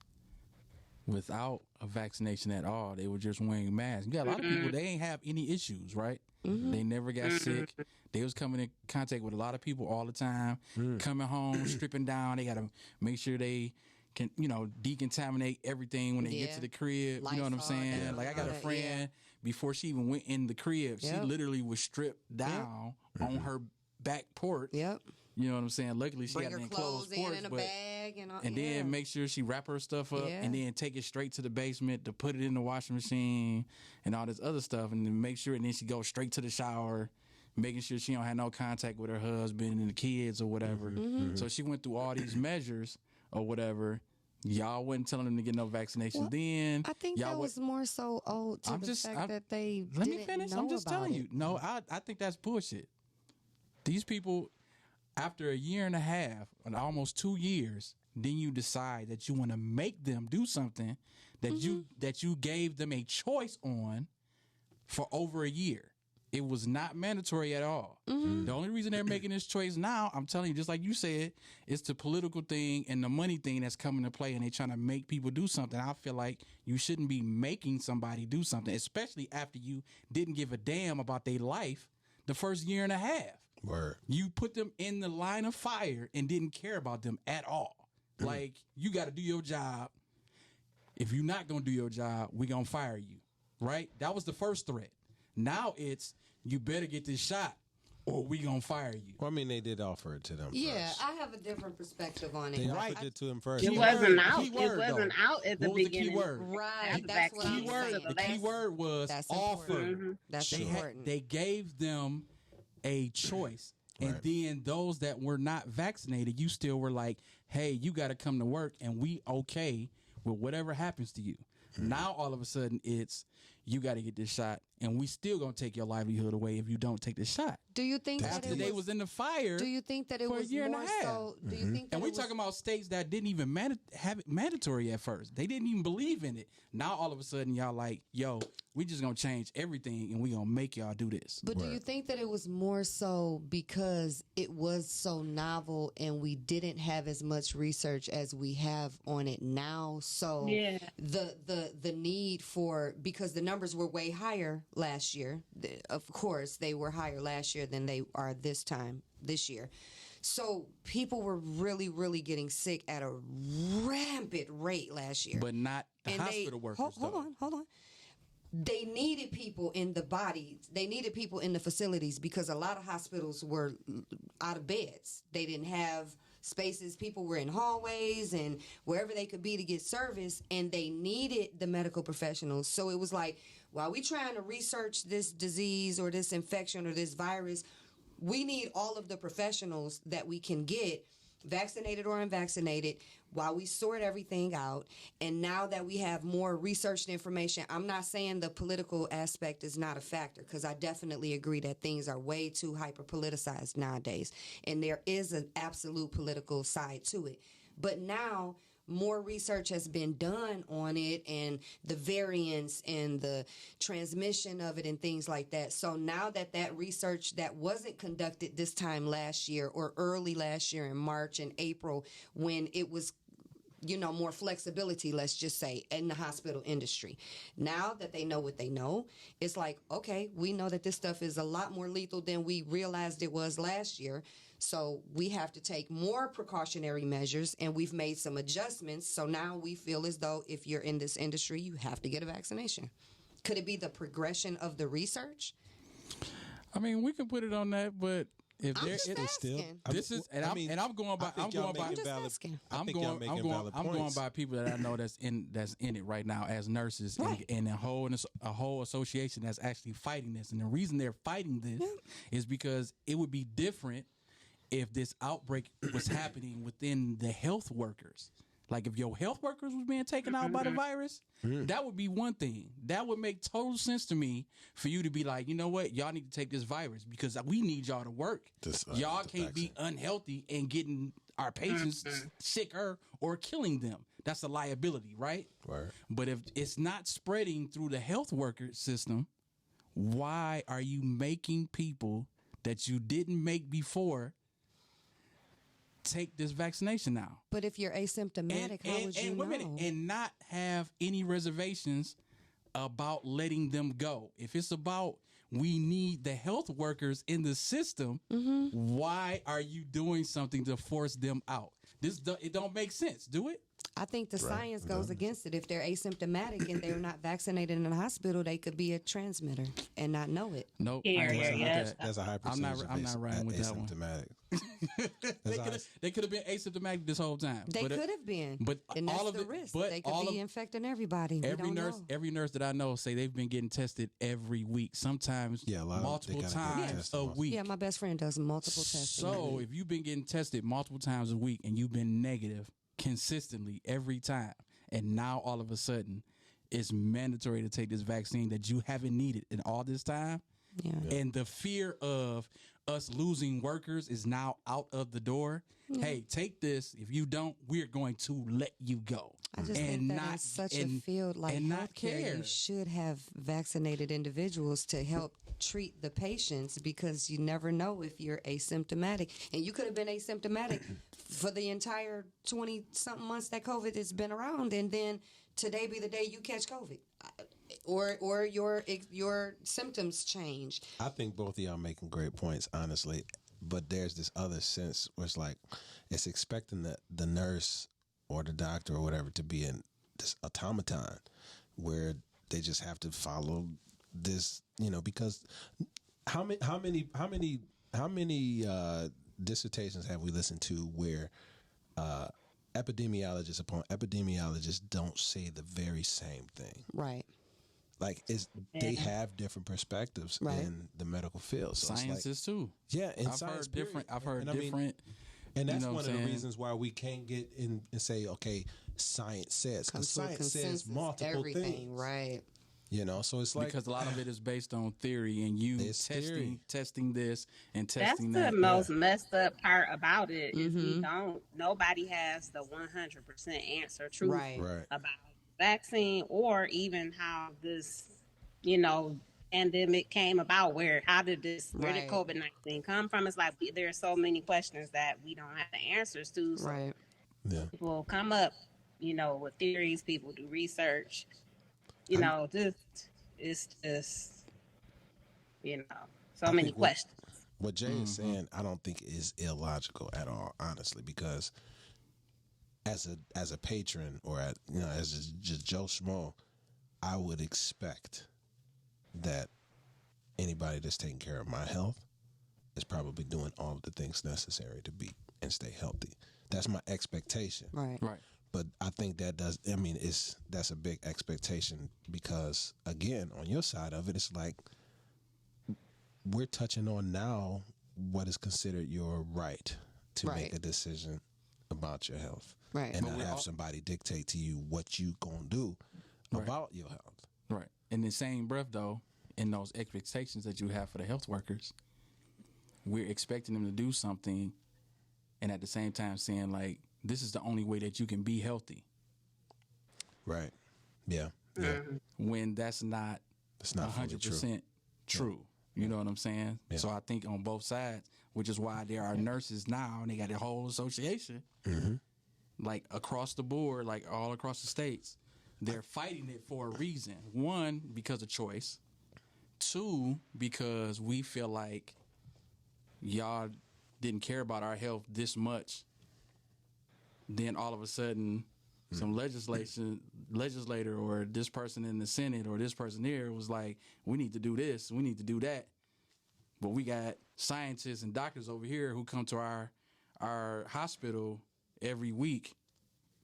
without a vaccination at all. They were just wearing masks. You got a lot of people, they ain't have any issues, right? They never got sick. They was coming in contact with a lot of people all the time, coming home, stripping down. They got to make sure they can, decontaminate everything when they get to the crib. You know what I'm saying? Yeah. Like I got a friend, before she even went in the crib, she literally was stripped down on her back porch. Yep. You know what I'm saying? Luckily, she Bring had her an clothes enclosed porch, in a bag and all. then make sure she wrap her stuff up and then take it straight to the basement to put it in the washing machine and all this other stuff, and then make sure, and then she goes straight to the shower, making sure she don't have no contact with her husband and the kids or whatever. So she went through all these measures or whatever. Y'all wasn't telling them to get no vaccinations. Well, then I think that was more so owed to fact that they let didn't me finish. know I'm just about telling it. you. No, I think that's bullshit. These people, after a year and a half, and almost 2 years, then you decide that you want to make them do something that you gave them a choice on for over a year. It was not mandatory at all. The only reason they're making this choice now, I'm telling you, just like you said, it's the political thing and the money thing that's coming to play, and they're trying to make people do something. I feel like you shouldn't be making somebody do something, especially after you didn't give a damn about their life the first year and a half. Word. You put them in the line of fire and didn't care about them at all. Like, you got to do your job. If you're not going to do your job, we're going to fire you. Right? That was the first threat. Now it's, you better get this shot or we going to fire you. Well, I mean, they did offer it to them first. I have a different perspective on it. They offered it to him first. It wasn't out. It wasn't out at the What was the beginning. key word? Right, that's what I'm saying. The key word was offer. That's They important. they gave them a choice. And then those that were not vaccinated, you still were like, hey, you got to come to work and we okay with whatever happens to you. Now all of a sudden it's, you got to get this shot, and we still gonna take your livelihood away if you don't take the shot. Do you think that After they was in the fire? Do you think that it for a was year and a more half. so? Do you think that And we're talking about states that didn't even have it mandatory at first. They didn't even believe in it. Now all of a sudden y'all like, yo, we just gonna change everything and we gonna make y'all do this. But do you think that it was more so because it was so novel and we didn't have as much research as we have on it now? So the need for, because the numbers were way higher last year. Of course, they were higher last year than they are this year. So people were really, really getting sick at a rampant rate last year. But not the hospital workers. Hold on. They needed people in the bodies. They needed people in the facilities because a lot of hospitals were out of beds. They didn't have spaces. People were in hallways and wherever they could be to get service, and they needed the medical professionals. So it was like, while we trying to research this disease or this infection or this virus, we need all of the professionals that we can get, vaccinated or unvaccinated, while we sort everything out. And now that we have more researched information, I'm not saying the political aspect is not a factor, because I definitely agree that things are way too hyper politicized nowadays. And there is an absolute political side to it. But now more research has been done on it and the variants and the transmission of it and things like that. So now that research that wasn't conducted this time last year or early last year in March and April, when it was, more flexibility, let's just say, in the hospital industry. Now that they know what they know, it's like, okay, we know that this stuff is a lot more lethal than we realized it was last year. So we have to take more precautionary measures, and we've made some adjustments. So now we feel as though if you're in this industry, you have to get a vaccination. Could it be the progression of the research? I mean, we can put it on that, but if I'm just asking. I'm going by people that I know that's in it right now as nurses, right. and a whole association that's actually fighting this. And the reason they're fighting this is because it would be different if this outbreak was happening within the health workers. Like if your health workers was being taken out by the virus, that would be one thing. That would make total sense to me for you to be like, you know what, y'all need to take this virus because we need y'all to work. Y'all can't be unhealthy and getting our patients sicker or killing them. That's a liability, right? Right. But if it's not spreading through the health worker system, why are you making people that you didn't make before take this vaccination now? But if you're asymptomatic, how would you know? And not have any reservations about letting them go. If it's about we need the health workers in the system, why are you doing something to force them out? It don't make sense, do it? I think the science goes against it. If they're asymptomatic and they're not vaccinated in the hospital, they could be a transmitter and not know it. Nope. That's a high percentage. I'm not riding with that one. Asymptomatic. They could have been asymptomatic this whole time. They could have been. But and that's all of the it, risk. But they could be infecting everybody. Every nurse that I know say they've been getting tested every week, sometimes multiple times a week. Yeah, my best friend does multiple tests. So if you've been getting tested multiple times a week and you've been negative consistently every time, and now all of a sudden it's mandatory to take this vaccine that you haven't needed in all this time, and the fear of us losing workers is now out of the door. Hey, take this. If you don't, we're going to let you go. I just think that in such a field like healthcare, you should have vaccinated individuals to help treat the patients, because you never know if you're asymptomatic. And you could have been asymptomatic for the entire 20-something months that COVID has been around, and then today be the day you catch COVID. Or your symptoms change. I think both of y'all making great points, honestly. But there's this other sense where it's like it's expecting the nurse or the doctor or whatever to be in this automaton where they just have to follow this, because how many dissertations have we listened to where epidemiologists upon epidemiologists don't say the very same thing? Right. Like they have different perspectives in the medical field. So sciences too. Yeah, and I've heard different. And that's one of the reasons why we can't get in and say, okay, science says, because science says multiple things. Right. You know, so it's like, because a lot of it is based on theory, and you testing this and testing That's that. the most messed up part about it. Is nobody has the 100% answer truth about vaccine, or even how this, pandemic came about. Where did COVID-19 come from? It's like there are so many questions that we don't have the answers to. So people come up, with theories. People do research. It's just, so many questions. What Jay is saying, I don't think is illogical at all, honestly, because as a patron or as just Joe Schmo, I would expect that anybody that's taking care of my health is probably doing all of the things necessary to be and stay healthy. That's my expectation. Right. But I think that's a big expectation because, again, on your side of it, it's like we're touching on now what is considered your right to make a decision about your health. Right. And not have somebody dictate to you what you going to do about your health. Right. In the same breath, though, in those expectations that you have for the health workers, we're expecting them to do something and at the same time saying, like, this is the only way that you can be healthy. Right. Yeah. When that's not 100% true. You know what I'm saying? Yeah. So I think on both sides, which is why there are nurses now, and they got a whole association, like across the board, like all across the states. They're fighting it for a reason. One, because of choice. Two, because we feel like y'all didn't care about our health this much. Then all of a sudden, some legislator or this person in the Senate or this person here was like, we need to do this, we need to do that. But we got scientists and doctors over here who come to our hospital every week,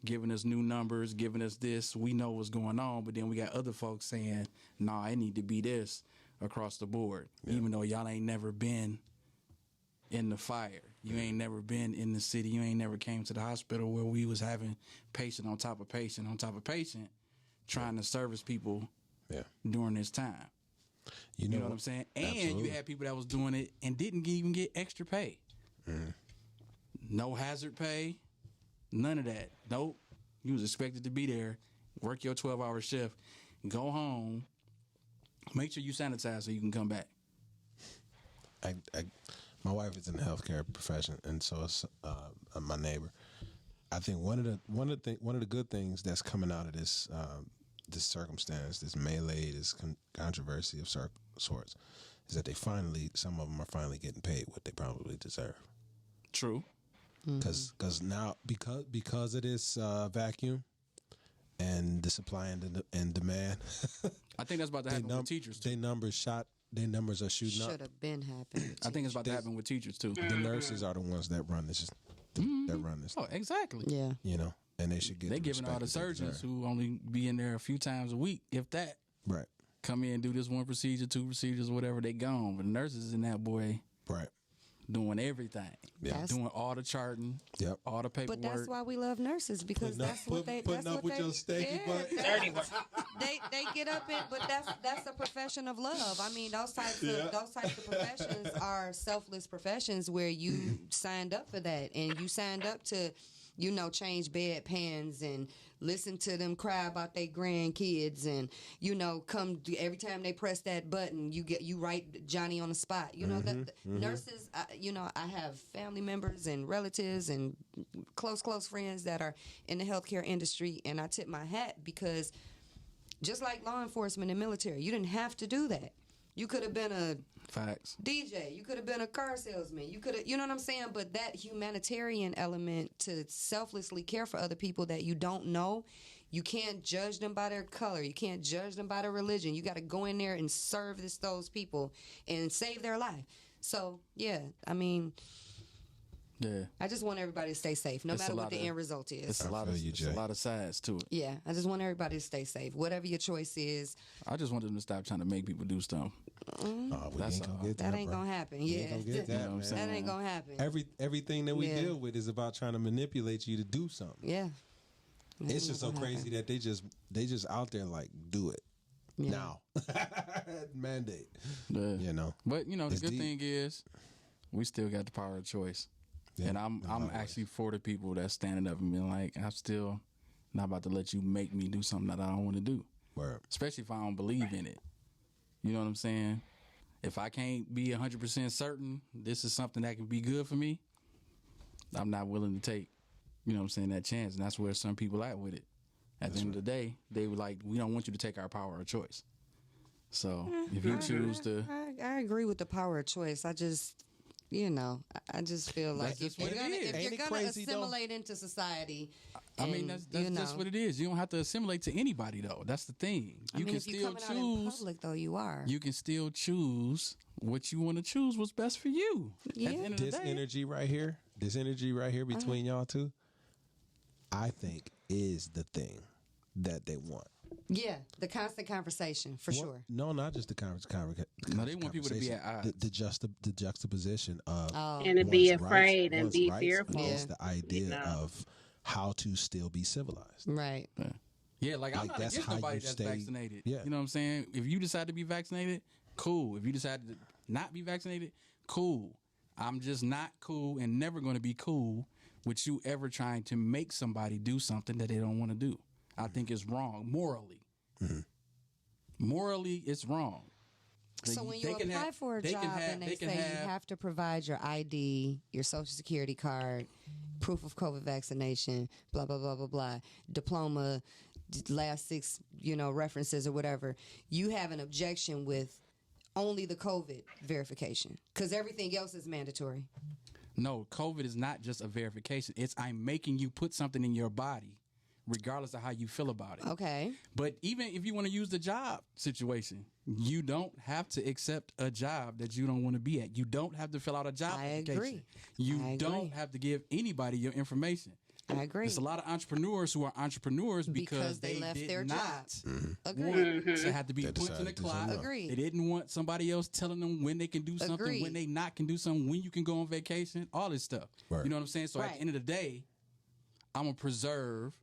giving us new numbers, giving us this. We know what's going on, but then we got other folks saying, nah, it need to be this across the board, even though y'all ain't never been in the fire. You ain't never been in the city. You ain't never came to the hospital where we was having patient on top of patient on top of patient trying to service people during this time. You know what I'm saying? And you had people that was doing it and didn't even get extra pay. No hazard pay, none of that. Nope. You was expected to be there, work your 12-hour shift, go home, make sure you sanitize so you can come back. My wife is in the healthcare profession, and so is my neighbor. I think one of the good things that's coming out of this this circumstance, this melee, this controversy of sorts, is that some of them are finally getting paid what they probably deserve. True. Because now because of this vacuum and the supply and demand, I think that's about to happen with teachers too. Their numbers are shooting up. Should have been happening. I think it's about to happen with teachers too. The nurses are the ones that run this. That run this. Oh, exactly. Yeah. And they should get. They're giving all the surgeons who only be in there a few times a week, if that. Right. Come in, do this one procedure, two procedures, whatever. They gone. But the nurses in that boy. Right. Doing everything. Yeah. Doing all the charting. Yep. All the paperwork. But that's why we love nurses, because that's what they putting up with your stanky butt. Dirty work. They get up in, but that's a profession of love. I mean, those types of professions are selfless professions where you signed up for that, and you signed up to, change bedpans and listen to them cry about their grandkids, and come every time they press that button, you write Johnny on the spot. Nurses. I have family members and relatives and close friends that are in the healthcare industry, and I tip my hat, because just like law enforcement and military, you didn't have to do that. You could have been a DJ. You could have been a car salesman. You could have, you know what I'm saying? But that humanitarian element to selflessly care for other people that you don't know, you can't judge them by their color. You can't judge them by their religion. You got to go in there and serve those people and save their life. So, yeah, I mean, I just want everybody to stay safe, no matter what the end result is. It's a lot of sides to it. Yeah, I just want everybody to stay safe, whatever your choice is. I just want them to stop trying to make people do stuff. That ain't gonna happen. Yeah, that ain't gonna happen. Everything that we deal with is about trying to manipulate you to do something. Yeah, it's just so crazy that they just out there like do it. now. Mandate. You know. But the It's good deep. thing is we still got the power of choice. Yeah, and I'm actually for the people that's standing up and being like, I'm still not about to let you make me do something that I don't want to do. Word. Especially if I don't believe in it. You know what I'm saying? If I can't be 100% certain this is something that can be good for me, I'm not willing to take, that chance. And that's where some people at with it. At the end of the day, they were like, we don't want you to take our power of choice. So if you choose to... I agree with the power of choice. I just, I just feel like if you're going to assimilate into society... I mean, that's just what it is. You don't have to assimilate to anybody, though. That's the thing. If you're coming out in public, though, you are. You can still choose what you want to choose, what's best for you. Yeah. At the end of the day. Energy right here between y'all two, I think is the thing that they want. Yeah, the constant conversation, for sure. No, not just the conversation. No, they want people to be at odds. The juxtaposition of and to be one's afraid rights, and be rights fearful. against the idea of how to still be civilized. Right. Yeah, like I'm not that's against how nobody you that's stay- vaccinated. Yeah. You know what I'm saying? If you decide to be vaccinated, cool. If you decide to not be vaccinated, cool. I'm just not cool and never going to be cool with you ever trying to make somebody do something that they don't want to do. I think it's wrong morally. Morally, it's wrong. So when you apply for a job and they say you have to provide your ID, your social security card, proof of COVID vaccination, blah, blah, blah, blah, blah, diploma, last 6, references or whatever, you have an objection with only the COVID verification because everything else is mandatory. No, COVID is not just a verification. It's I'm making you put something in your body regardless of how you feel about it. Okay. But even if you want to use the job situation, you don't have to accept a job that you don't want to be at. You don't have to fill out a job application. Agree. You don't have to give anybody your information. I agree. There's a lot of entrepreneurs who are entrepreneurs because they left did their not job. want to have to be put in the clock. Agreed. They didn't want somebody else telling them when they can do something, when they not can do something, when you can go on vacation, all this stuff. Right. You know what I'm saying? So at the end of the day, I'm going to preserve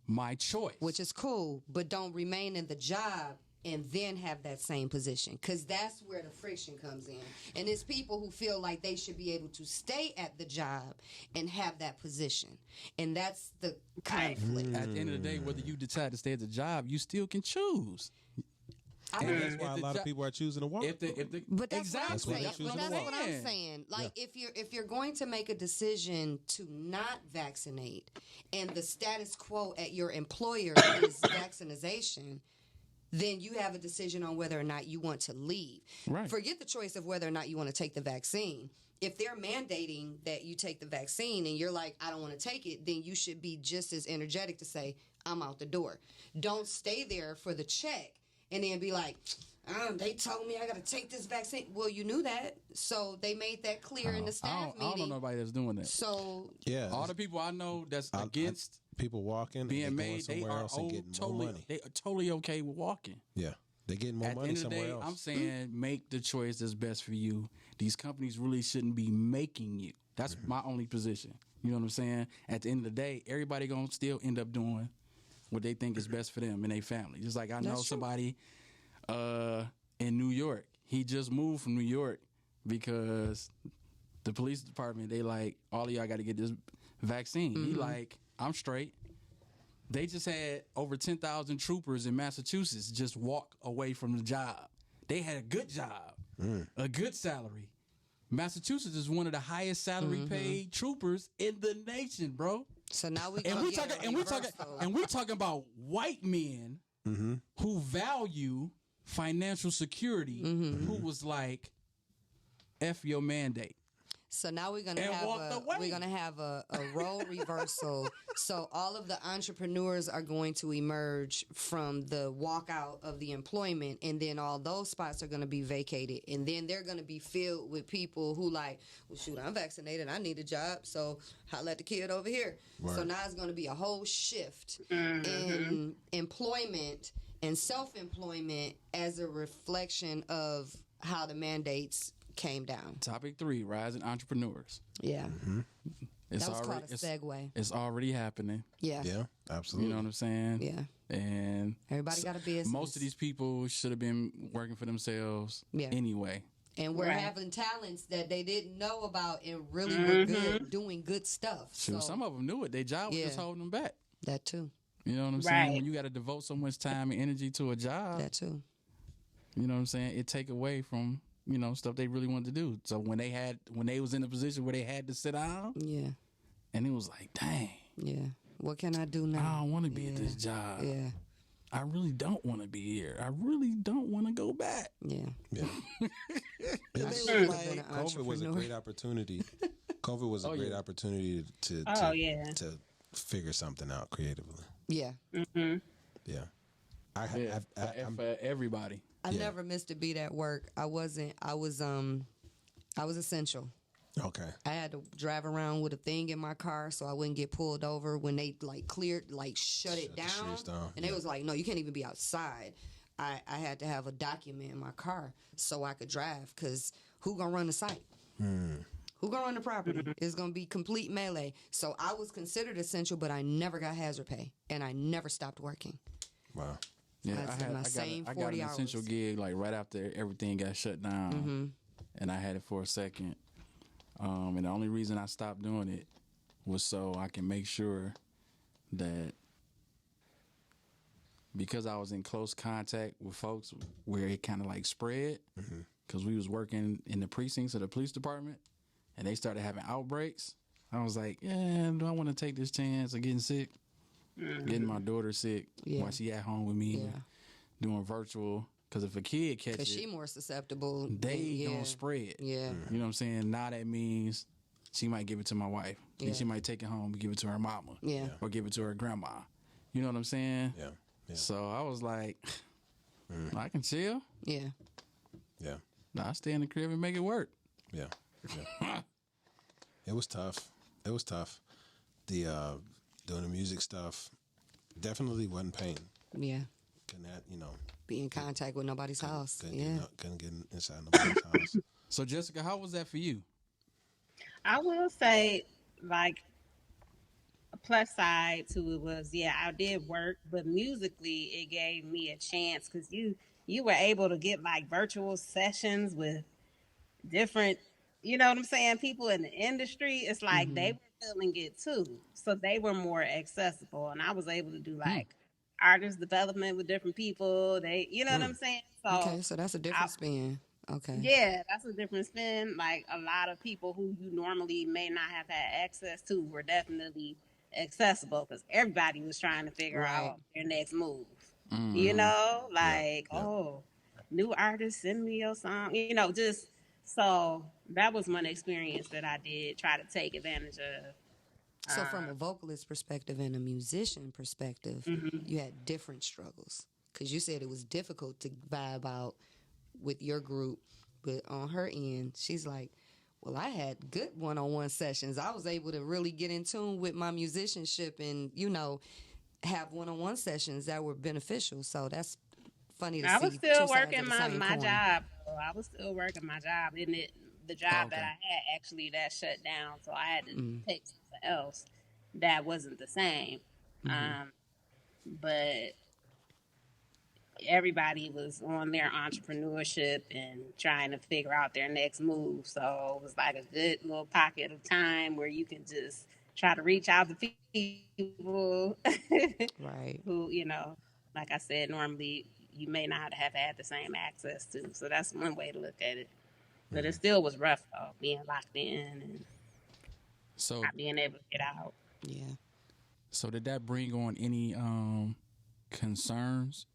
my choice. Which is cool, but don't remain in the job and then have that same position, because that's where the friction comes in. And it's people who feel like they should be able to stay at the job and have that position, and that's the conflict. At the end of the day, whether you decide to stay at the job, you still can choose. And that's why a lot of people are choosing to walk. But that's exactly. what I'm saying. But that's what I'm saying. Like if you're going to make a decision to not vaccinate, and the status quo at your employer is vaccination, then you have a decision on whether or not you want to leave. Right. Forget the choice of whether or not you want to take the vaccine. If they're mandating that you take the vaccine and you're like, I don't want to take it, then you should be just as energetic to say, I'm out the door. Don't stay there for the check and then be like, they told me I got to take this vaccine. Well, you knew that. So they made that clear in the staff meeting. I don't know nobody that's doing that. So all the people I know that's against people walking, being made, they are more money. They are totally okay with walking. Yeah, they're getting more money somewhere else. I'm saying make the choice that's best for you. These companies really shouldn't be making you. That's my only position. You know what I'm saying? At the end of the day, everybody gonna still end up doing what they think is best for them and their family. Just like I know somebody in New York. He just moved from New York because the police department, they like, all of y'all got to get this vaccine. He like, I'm straight. They just had over 10,000 troopers in Massachusetts just walk away from the job. They had a good job, a good salary. Massachusetts is one of the highest salary paid troopers in the nation, bro. So now we talking about white men who value financial security, who was like, F your mandate. So now we're gonna have a role reversal. So all of the entrepreneurs are going to emerge from the walkout of the employment, and then all those spots are going to be vacated, and then they're going to be filled with people who like, well, shoot, I'm vaccinated, I need a job, so holla at the kid over here. Right. So now it's going to be a whole shift in employment and self-employment as a reflection of how the mandates came down. Topic 3, rising entrepreneurs. Yeah. That was called a segue. It's already happening. Yeah. Yeah, absolutely. You know what I'm saying? Yeah. And everybody got a business. Most of these people should have been working for themselves anyway. And we're having talents that they didn't know about and really were good, doing good stuff. Sure, so, some of them knew it. Their job was just holding them back. That too. You know what I'm saying? When you got to devote so much time and energy to a job. That too. You know what I'm saying? It take away from, stuff they really wanted to do. So when they was in a position where they had to sit down. Yeah. And it was like, dang. Yeah. What can I do now? I don't want to be at this job. Yeah. I really don't want to be here. I really don't want to go back. Yeah. Yeah. COVID was a great opportunity. COVID was a great opportunity to figure something out creatively. Yeah. Yeah. For everybody. I never missed a beat at work. I was essential. Okay. I had to drive around with a thing in my car so I wouldn't get pulled over when they shut it down. And they was like, no, you can't even be outside. I had to have a document in my car so I could drive, because who gonna run the site? Who gonna run the property? It's gonna be complete melee. So I was considered essential, but I never got hazard pay, and I never stopped working. Wow. Yeah, I got an essential gig right after everything got shut down, and I had it for a second. And the only reason I stopped doing it was so I can make sure that, because I was in close contact with folks where it kind of spread, because we was working in the precincts of the police department, and they started having outbreaks. I was like, do I want to take this chance of getting sick? Getting my daughter sick while she at home with me, doing virtual. Because if a kid catches it, because she more susceptible, they gonna spread. Yeah, you know what I'm saying. Now that means she might give it to my wife, and she might take it home and give it to her mama, or give it to her grandma. You know what I'm saying? Yeah. So I was like, I can chill. Yeah. Nah, I stay in the crib and make it work. Yeah. It was tough. The doing the music stuff definitely wasn't pain. Yeah. Couldn't be in contact with nobody's house. Couldn't get inside nobody's house. So Jessica, how was that for you? I will say, a plus side to it was, I did work, but musically it gave me a chance, because you were able to get virtual sessions with different, you know what I'm saying, people in the industry. It's they were feeling it too, so they were more accessible, and I was able to do artist development with different people. They, you know what I'm saying? So that's a different spin. Okay. Yeah, that's a different spin. A lot of people who you normally may not have had access to were definitely accessible, because everybody was trying to figure out their next move. You know, new artist, send me your song. Just so that was one experience that I did try to take advantage of. So from a vocalist perspective and a musician perspective, you had different struggles, because you said it was difficult to vibe out with your group, but on her end, she's like, well, I had good one-on-one sessions. I was able to really get in tune with my musicianship and, have one-on-one sessions that were beneficial. So that's funny to see. I was still working my job. I was still working my job, and the job that I had actually that shut down, so I had to take something else that wasn't the same. But everybody was on their entrepreneurship and trying to figure out their next move. So it was a good little pocket of time where you can just try to reach out to people who, like I said, normally you may not have had the same access to. So that's one way to look at it. But it still was rough, though, being locked in and not being able to get out. Yeah. So did that bring on any concerns,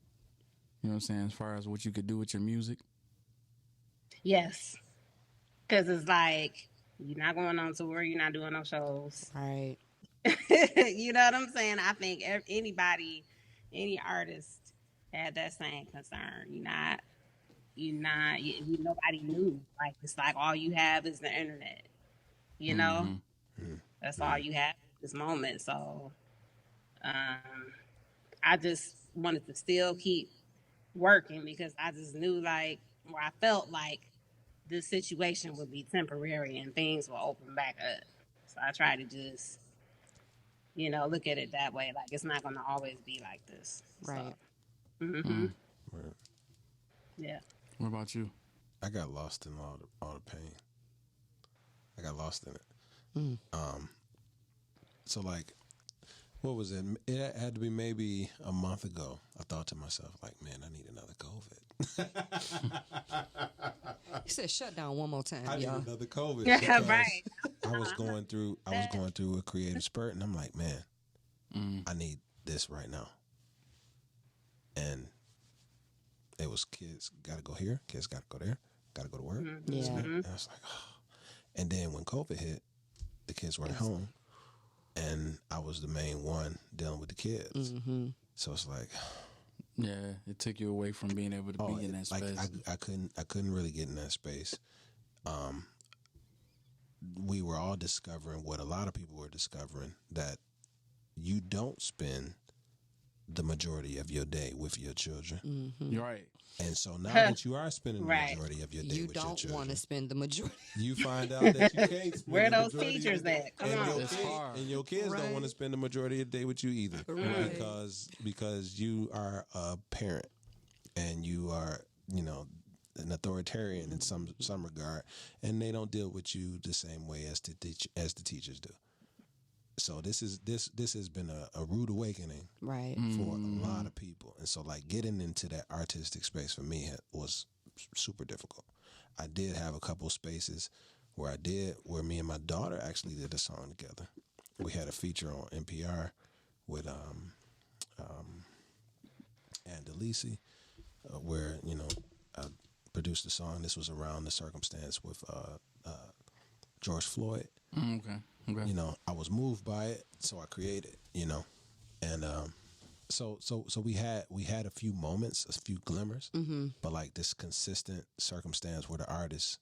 you know what I'm saying, as far as what you could do with your music? Yes. Because it's you're not going on tour, you're not doing no shows. Right. You know what I'm saying? I think any artist had that same concern. Nobody knew. It's all you have is the internet. That's all you have at this moment. So I just wanted to still keep working, because I just knew I felt this situation would be temporary and things will open back up. So I tried to just look at it that way. Like, it's not going to always be like this. Right. So, Right. Yeah. What about you? I got lost in all the pain. I got lost in it. So like, what was it? It had to be maybe a month ago. I thought to myself, like, man, I need another COVID. He said, "Shut down one more time, I need y'all." another COVID. Yeah, because right. I was going through a creative spurt, and I'm like, man, I need this right now. And it was kids got to go here, kids got to go there, got to go to work. Yeah. And I was like, oh. And then when COVID hit, the kids were at home, and I was the main one dealing with the kids. So it's like, Yeah, it took you away from being able to be in that space. I couldn't really get in that space. We were all discovering what a lot of people were discovering, that you don't spend the majority of your day with your children. You're right. And so now that you are spending the majority of your day You with your don't children, want to spend the majority. you find out that you can't spend Where the those majority of teachers your day. at? Come And on. your It's kids- hard. And your kids don't Right. want to spend the majority of the day with you either. Right. Because you are a parent and you are, an authoritarian in some regard, and they don't deal with you the same way as the teachers do. So this has been a rude awakening Right. for a lot of people. And so like getting into that artistic space for me was super difficult. I did have a couple spaces where me and my daughter actually did a song together. We had a feature on NPR with Ann DeLisi, where, I produced a song. This was around the circumstance with George Floyd. Okay. I was moved by it, so I created, and so we had a few moments, a few glimmers, but like this consistent circumstance where the artist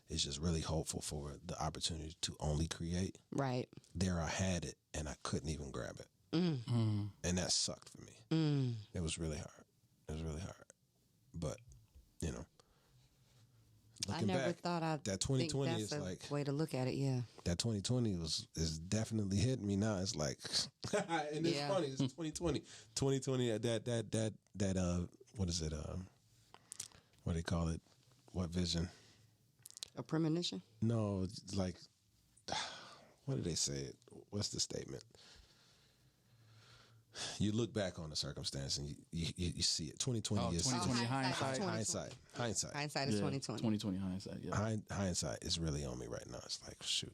is just really hopeful for the opportunity to only create. Right. There I had it, and I couldn't even grab it, and that sucked for me. It was really hard. But I looking never back, thought that 2020 think is that's a like way to look at it. Yeah. that 2020 is definitely hitting me now. It's like, and it's Yeah. funny. It's 2020. 2020. That what is it? What do they call it? What vision? A premonition. No, it's like, what did they say? What's the statement? You look back on the circumstance and you see it. 2020 is 2020 hindsight. Hindsight Is Yeah, 2020. 2020 hindsight. Yeah. Hindsight is really on me right now. It's like, shoot,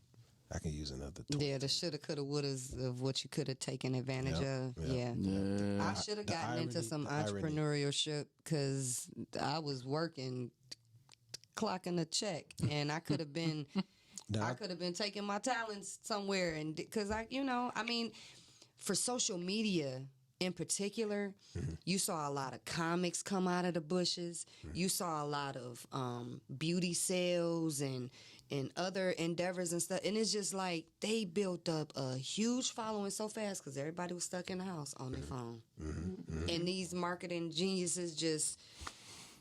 I can use another 20. Yeah, the shoulda, coulda, wouldas of what you could have taken advantage of. Yeah. Yeah. I should have The gotten into irony- some the irony. entrepreneurshioship because I was working, clocking a check, and I could have been, Now, I could have been taking my talents somewhere, and because for social media in particular, you saw a lot of comics come out of the bushes. You saw a lot of beauty sales and other endeavors and stuff. And it's just like they built up a huge following so fast because everybody was stuck in the house on their phone. And these marketing geniuses just...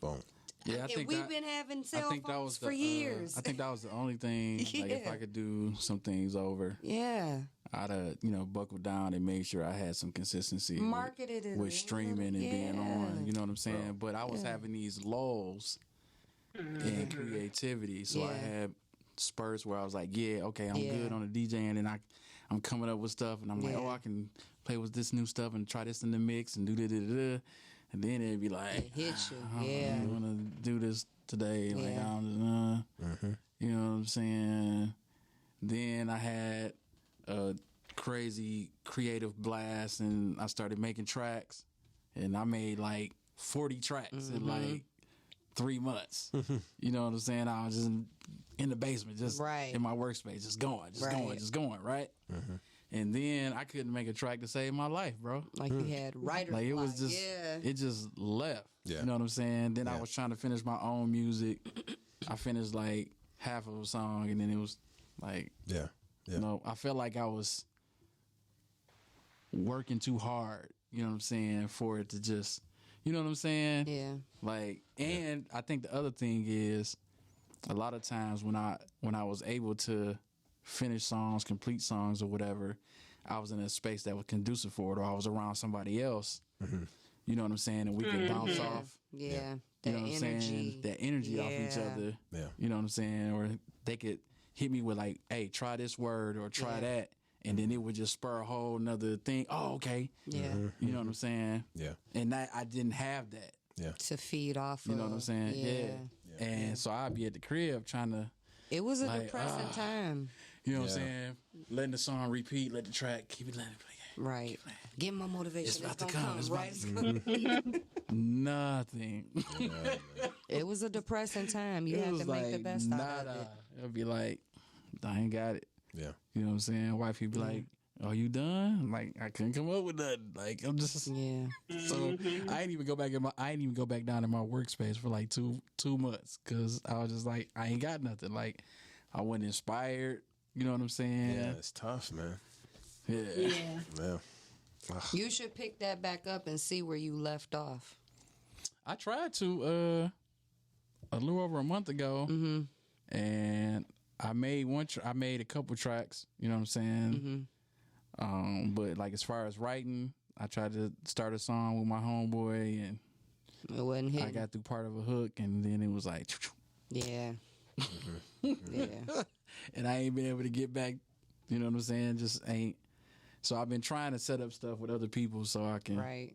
boom. Yeah, and we've been having cell phones for years. I think that was the only thing. Like, if Yeah. I could do some things over, Yeah. I'd have, buckled down and made sure I had some consistency Marketed it. with streaming and being on. You know what I'm saying? But I was Yeah. having these lulls in creativity, so I Yeah. had spurts where I was like, yeah, okay, I'm Yeah. good on the DJing, and I'm coming up with stuff, and I'm like, Yeah. oh, I can play with this new stuff and try this in the mix and do da. And then it'd be like, It hits you. I Yeah. don't want to do this today. Like, Yeah. I'm just, you know what I'm saying? Then I had a crazy creative blast, and I started making tracks, and I made like 40 tracks in like 3 months. You know what I'm saying? I was just in the basement, just Right. in my workspace, just going, right? And then I couldn't make a track to save my life, bro. Like you had writer's Like it was block. just, Yeah. it just left. Yeah. You know what I'm saying? Then I Yeah. was trying to finish my own music. I finished like half of a song, and then it was like, Yeah. I felt like I was working too hard. You know what I'm saying? For it to just, you know what I'm saying? Yeah. Like, and I think the other thing is, a lot of times when I was able to finish songs, complete songs or whatever, I was in a space that was conducive for it, or I was around somebody else. You know what I'm saying? And we could bounce off. Yeah. You That know what I'm energy. saying? That energy off each other. Yeah. You know what I'm saying? Or they could hit me with like, hey, try this word or try that. And then it would just spur a whole nother thing. Oh, okay. Yeah. You know what I'm saying? Yeah. And I didn't have that. Yeah. To feed off You of. know what I'm saying? Yeah. And so I'd be at the crib trying to, It was a like, depressing time. you know what I'm saying? Letting the song repeat, let the track, keep it letting it play. Right. Get my motivation. It's about to gonna come. It's about right? Nothing. It was a depressing time. You It had was to make the best out of it. It'll be like, I ain't got it. Yeah. You know what I'm saying? Wife, would be like, "Are you done?" Like, I couldn't come up with nothing. Like, I'm just Yeah. so I ain't even go back down in my workspace for like two months because I was just like, I ain't got nothing. Like, I wasn't inspired. You know what I'm saying? Yeah, it's tough, man. Yeah. Yeah. You should pick that back up and see where you left off. I tried to a little over a month ago, and I made I made a couple tracks. You know what I'm saying? But like as far as writing, I tried to start a song with my homeboy, and It wasn't hitting. I got through part of a hook, and then it was like, Yeah. Yeah. and I ain't been able to get back. You know what I'm saying? Just ain't. So I've been trying to set up stuff with other people so I can, Right.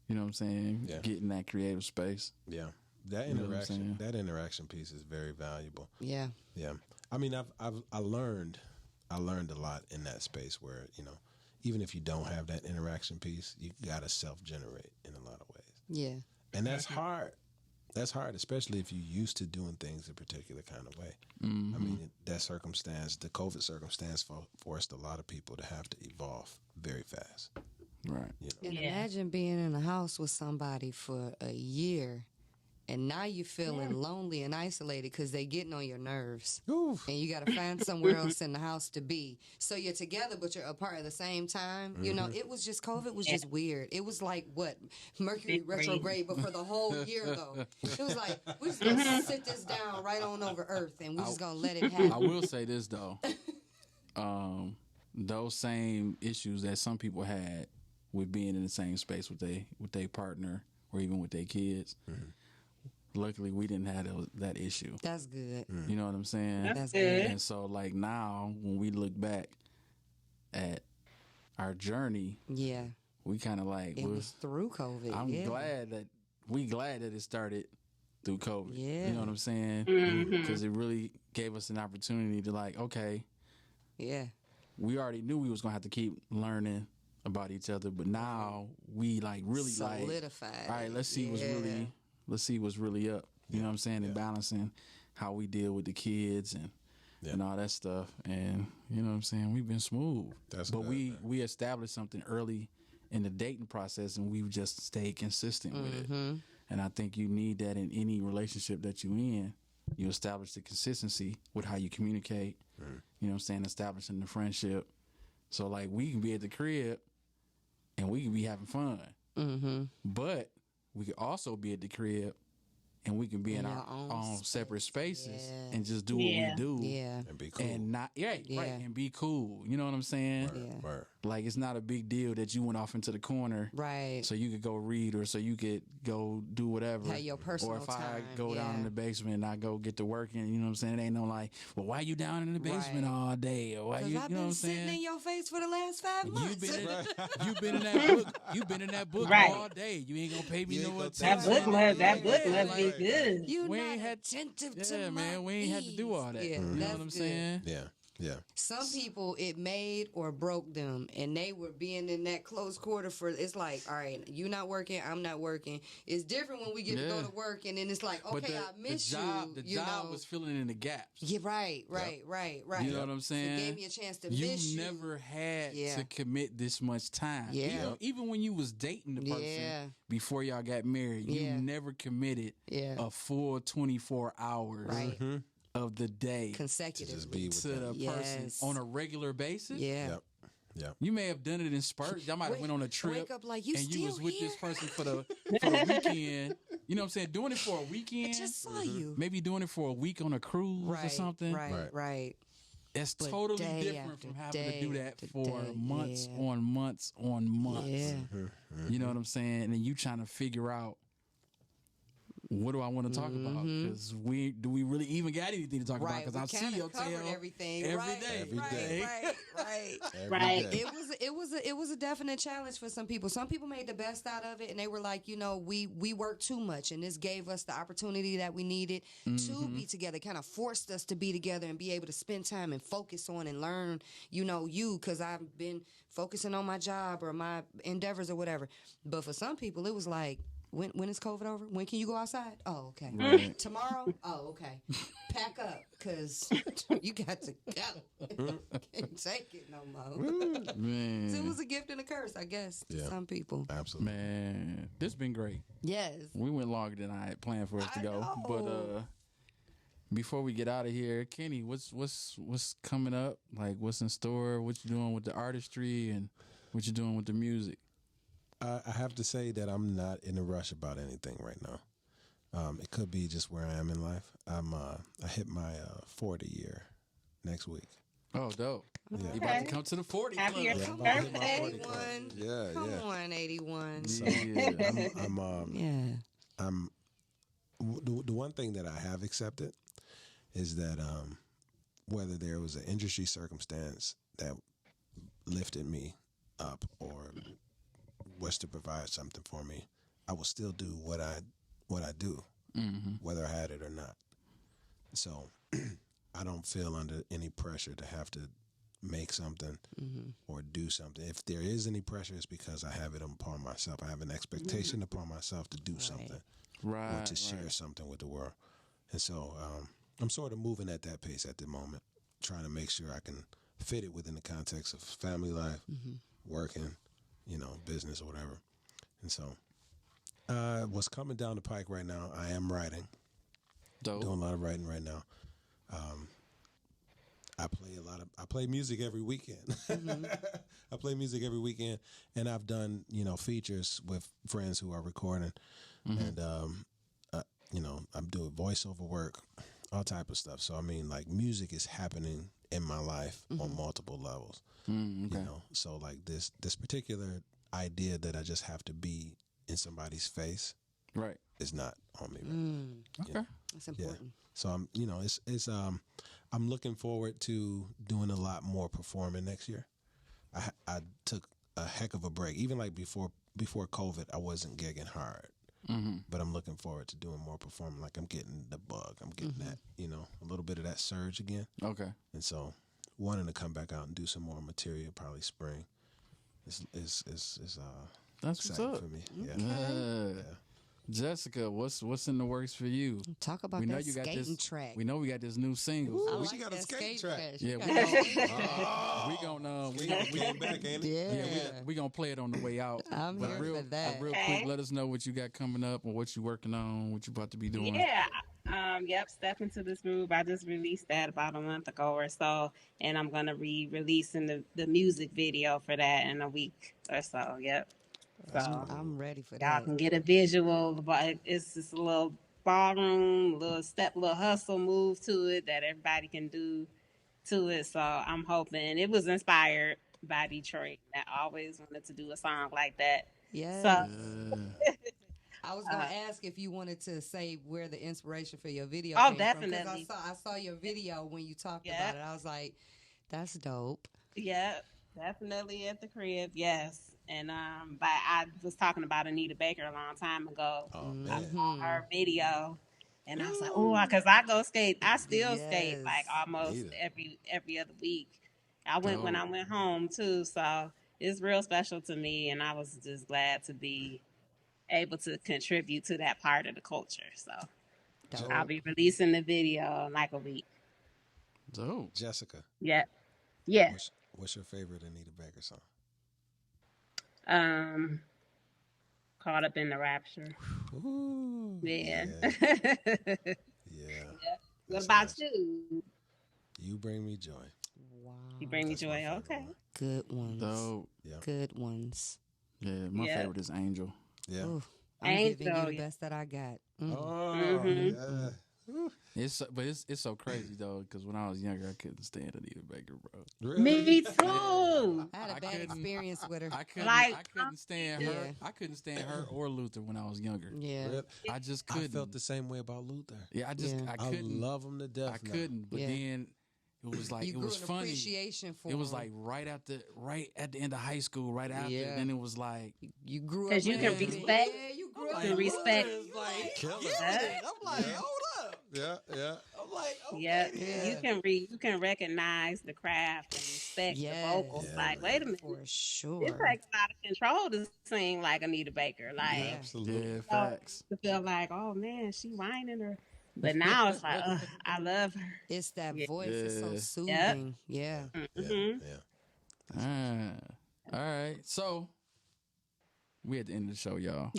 you know what I'm saying, Yeah. get in that creative space. Yeah. That You know what I'm saying? interaction piece is very valuable. Yeah. Yeah. I mean, I learned a lot in that space where, you know, even if you don't have that interaction piece, you got to self-generate in a lot of ways. Yeah. And that's hard. That's hard, especially if you're used to doing things a particular kind of way. I mean, that circumstance, the COVID circumstance, forced a lot of people to have to evolve very fast. Right. You know? And imagine being in a house with somebody for a year, and now you're feeling lonely and isolated because they getting on your nerves. Oof. And you got to find somewhere else in the house to be. So you're together, but you're apart at the same time. You know, it was just, COVID was just weird. It was like, what, Mercury retrograde, but for the whole year, though. It was like, we're just going to sit this down right on over Earth, and we're just going to let it happen. I will say this, though. Those same issues that some people had with being in the same space with their partner or even with their kids, luckily we didn't have that issue. That's good. You know what I'm saying? That's good. And so, like, now when we look back at our journey, Yeah. we kind of like, It was through COVID. I'm yeah. glad that it started through COVID. Yeah. You know what I'm saying? Because it really gave us an opportunity to, like, okay, Yeah. we already knew we was gonna have to keep learning about each other, but now we like really like, solidified. all right, let's see what's really up. You know what I'm saying? And balancing how we deal with the kids and all that stuff. And you know what I'm saying? We've been smooth. That's but good, we established something early in the dating process, and we've just stayed consistent with it. And I think you need that in any relationship that you in. You establish the consistency with how you communicate. You know what I'm saying? Establishing the friendship. So, like, we can be at the crib and we can be having fun. But we could also be at the crib and we can be in our own separate spaces and just do what we do. Yeah. And be cool. And not, right, and be cool. You know what I'm saying? Word. Like, it's not a big deal that you went off into the corner. Right. So you could go read or so you could go do whatever. Have your personal Or if I time, go down in the basement and I go get to work and, you know what I'm saying? It ain't no like, well, why you down in the basement all day? Or why you, I've you know what been I'm sitting saying? in your face for the last 5 months. You've been in that book. You've been in that book all day. You ain't gonna pay me no attention. That book must be good. You We not ain't had- attentive to Yeah, my man, we ain't had to do all that. Yeah, You know that's what I'm good. saying? Yeah. Yeah. Some people, it made or broke them, and they were being in that close quarter for. It's like, all right, you not working, I'm not working. It's different when we get to go to work, and then it's like, okay, I miss you. The you job know. was filling in the gaps. Yeah, right. You know what I'm saying? It gave me a chance to miss you. You never had Yeah. to commit this much time. Yeah. Even when you was dating the person Yeah. before y'all got married, Yeah. you never committed Yeah. a full 24 hours Right. of the day Consecutively. Just be with to them. the person on a regular basis. Yeah. Yep. Yep. You may have done it in spurts. Y'all might have went on a trip Wake up like, you and you still was with here? this person for the weekend. You know what I'm saying? Doing it for a weekend. I just saw you. Maybe doing it for a week on a cruise or something. Right. It's But totally day different after from having to day do that after for day, months yeah. on months on months. Yeah. You know what I'm saying? And then you trying to figure out, what do I want to talk about? Because do we really even got anything to talk about? Right, Because we I see kinda your covered tail everything. every Right, day. Every right, day. right. Every Right. day. It was a definite challenge for some people. Some people made the best out of it, and they were like, we worked too much, and this gave us the opportunity that we needed to be together. Kind of forced us to be together and be able to spend time and focus on and learn, because I've been focusing on my job or my endeavors or whatever. But for some people, it was like, when is COVID over? When can you go outside? Oh, okay. Right. Tomorrow? Oh, okay. Pack up, because you got to go. Can't take it no more. Man. So it was a gift and a curse, I guess, to some people. Absolutely. Man, this been great. Yes. We went longer than I had planned for us to I go. know. But before we get out of here, Kenny, what's coming up? Like, what's in store? What you doing with the artistry and what you doing with the music? I have to say that I'm not in a rush about anything right now. It could be just where I am in life. I hit my 40 year next week. Oh, dope. Yeah. You about to come to the 40 club. Happy Yeah, I'm about to hit my 40 club. 81. Yeah, Come yeah. on, 81. So Yeah. I'm the one thing that I have accepted is that whether there was an industry circumstance that lifted me up or was to provide something for me, I will still do what I do, whether I had it or not. So I don't feel under any pressure to have to make something or do something. If there is any pressure, it's because I have it upon myself. I have an expectation upon myself to do something or to share something with the world. And so I'm sort of moving at that pace at the moment, trying to make sure I can fit it within the context of family life, working, business or whatever. And so what's coming down the pike right now, I am writing. Dope. Doing a lot of writing right now. I play music every weekend. I play music every weekend, and I've done features with friends who are recording, and I'm doing voiceover work, all type of stuff. So I mean, like, music is happening in my life on multiple levels. Okay. So like this particular idea that I just have to be in somebody's face, Right. is not on me. Right? Okay. That's important. Yeah. So I'm looking forward to doing a lot more performing next year. I took a heck of a break. Even like before COVID, I wasn't gigging hard. But I'm looking forward to doing more performing. Like, I'm getting the bug. I'm getting that, a little bit of that surge again. Okay. And so wanting to come back out and do some more material, probably spring, is That's what's exciting up. for me. Yeah. Jessica, what's in the works for you? Talk about We know that you got skating this track. We know we got this new single. I She like got a that skate skate track. Yeah, we Came back, ain't it? we gonna play it on the way out. I'm But here for that. real quick, let us know what you got coming up or what you working on, what you about to be doing. Yeah. Step into this groove. I just released that about a month ago or so, and I'm gonna be releasing the music video for that in a week or so. Yep. So I'm ready for y'all that. can get a visual, but it's just a little ballroom, little hustle move to it that everybody can do to it. So I'm hoping it was inspired by Detroit. I always wanted to do a song like that. Yeah. So I was gonna ask if you wanted to say where the inspiration for your video Oh, came definitely. from, 'cause I saw your video when you talked Yeah. about it. I was like, that's dope. yeah, definitely at the crib, yes. And but I was talking about Anita Baker a long time ago. Oh, I man. saw her video, and I was like, oh, because I go skate. I still skate Yes. like almost Anita. every other week. I went when I went home too, so it's real special to me, and I was just glad to be able to contribute to that part of the culture. So Dope. I'll be releasing the video in like a week. Dope. Jessica, Yeah. what's your favorite Anita Baker song? Caught Up in the Rapture. Ooh, Yeah. Yeah. What That's about nice. you? You Bring Me Joy. Wow. You bring me That's my joy. favorite Okay. one. Good ones. Dope. Yeah. Good ones. Yeah, my Yeah. favorite is Angel. Yeah. Ooh, I'm giving you Angel, the yeah. best that I got. Oh, Mhm. yeah. It's so crazy though, because when I was younger, I couldn't stand Anita Baker, bro. Really? Me too. I had a bad experience with her. I couldn't stand her. Yeah. I couldn't stand her or Luther when I was younger. Yeah. Really? I just I couldn't. felt the same way about Luther. Yeah, I I couldn't. love him to death. I now. couldn't. But Yeah. then it was like You it grew was an funny. appreciation for It was him. like right at the end of high school, right after. Yeah. Then it was like You grew up 'Cause you with can it. respect- Yeah, you grew I'm up like, with respect. it. like Killer. it. I'm like, Yeah. hold up. Yeah, yeah. I'm like, okay. Yeah, Yeah. you can recognize the craft and respect the Yes. vocals. Yeah, Like, man. wait a minute, For it sure. takes a lot of control to sing like Anita Baker. Like, Yeah. Absolutely. Yeah, facts. to feel like, oh man, she whining her. But now it's like, ugh, I love her. It's that Yeah. voice. It's so Yeah. soothing. Yeah. Mhm. Yeah. All right. So we at the end of the show, y'all.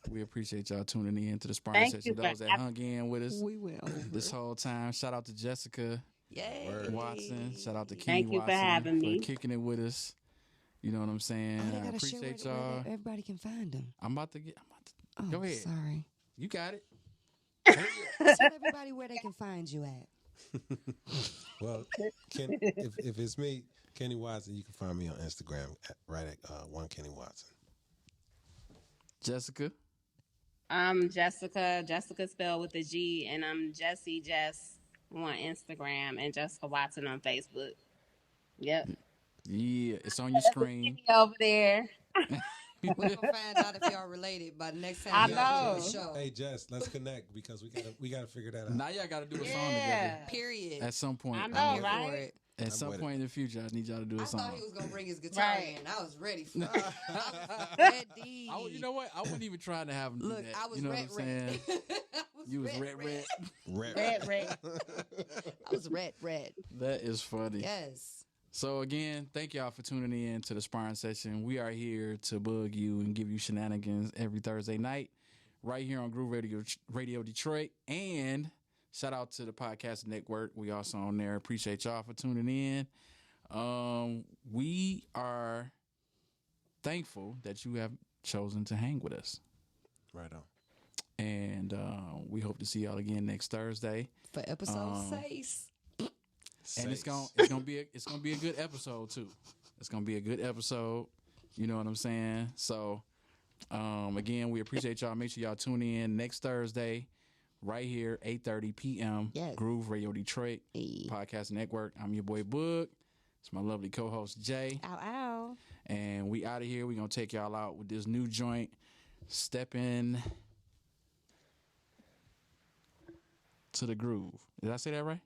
We appreciate y'all tuning in to the Sparring Thank Session. you for Those that having- hung in with us We will. this whole time. Shout out to Gessica Yay. Word. Watson. Shout out to Kenny Thank you for Watson having me. kicking it with us. You know what I'm saying? Oh, they I gotta share appreciate where y'all. everybody can find them. I'm about to Oh, Go ahead. Sorry. You got it. Tell everybody where they can find you at. Well, if it's me, Kenny Watson, you can find me on Instagram at one Kenny Watson. Jessica. Jessica spelled with a G, and I'm Jessie Jess on Instagram and Jessica Watson on Facebook. Yep. Yeah, it's on your screen. Over there. We're gonna find out if y'all related by the next time I y'all know. do the show. Hey Jess, let's connect because we gotta figure that out. Now y'all got to do a song Yeah. together Period. at some point. I I'm know, here right? for it. At I'm some with point in the future, I need y'all to do a I song. thought he was gonna bring his guitar Right. in. I was ready for it. I was ready. You know what? I wasn't even trying to have him do Look, that. I was you know red, what I'm saying? You was red. Red. I was red. That is funny. Yes. So again, thank y'all for tuning in to the Sparring Session. We are here to bug you and give you shenanigans every Thursday night, right here on Groove Radio Detroit. And shout out to the Podcastic Network. We also on there. Appreciate y'all for tuning in. We are thankful that you have chosen to hang with us, Right on. and we hope to see y'all again next Thursday. For episode 6. And it's gonna be a good episode too. It's gonna be a good episode. You know what I'm saying? So again, we appreciate y'all. Make sure y'all tune in next Thursday, right here, 8:30 p.m. Yes. Groove Radio Detroit Podcast Network. I'm your boy Boog. It's my lovely co-host Jay. Ow. And we out of here. We're gonna take y'all out with this new joint. Step in to the groove. Did I say that right?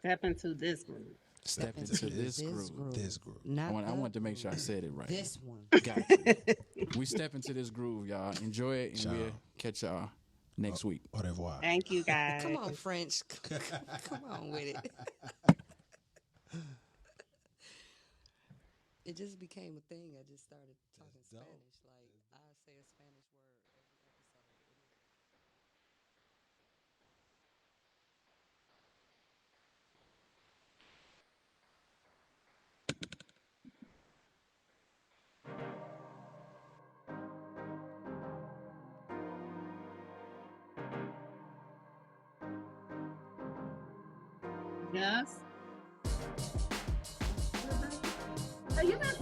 Step into this one. Step into this groove. This group. Not I want to make sure I said it right. this one. Gotcha. We step into this groove, y'all. Enjoy it, and Ciao. we'll catch y'all next week. Au revoir. Thank you, guys. Come on, French. Come on with it. It just became a thing. I just started talking dope. Spanish. Like, I say a Spanish word every episode. Yes. Are you not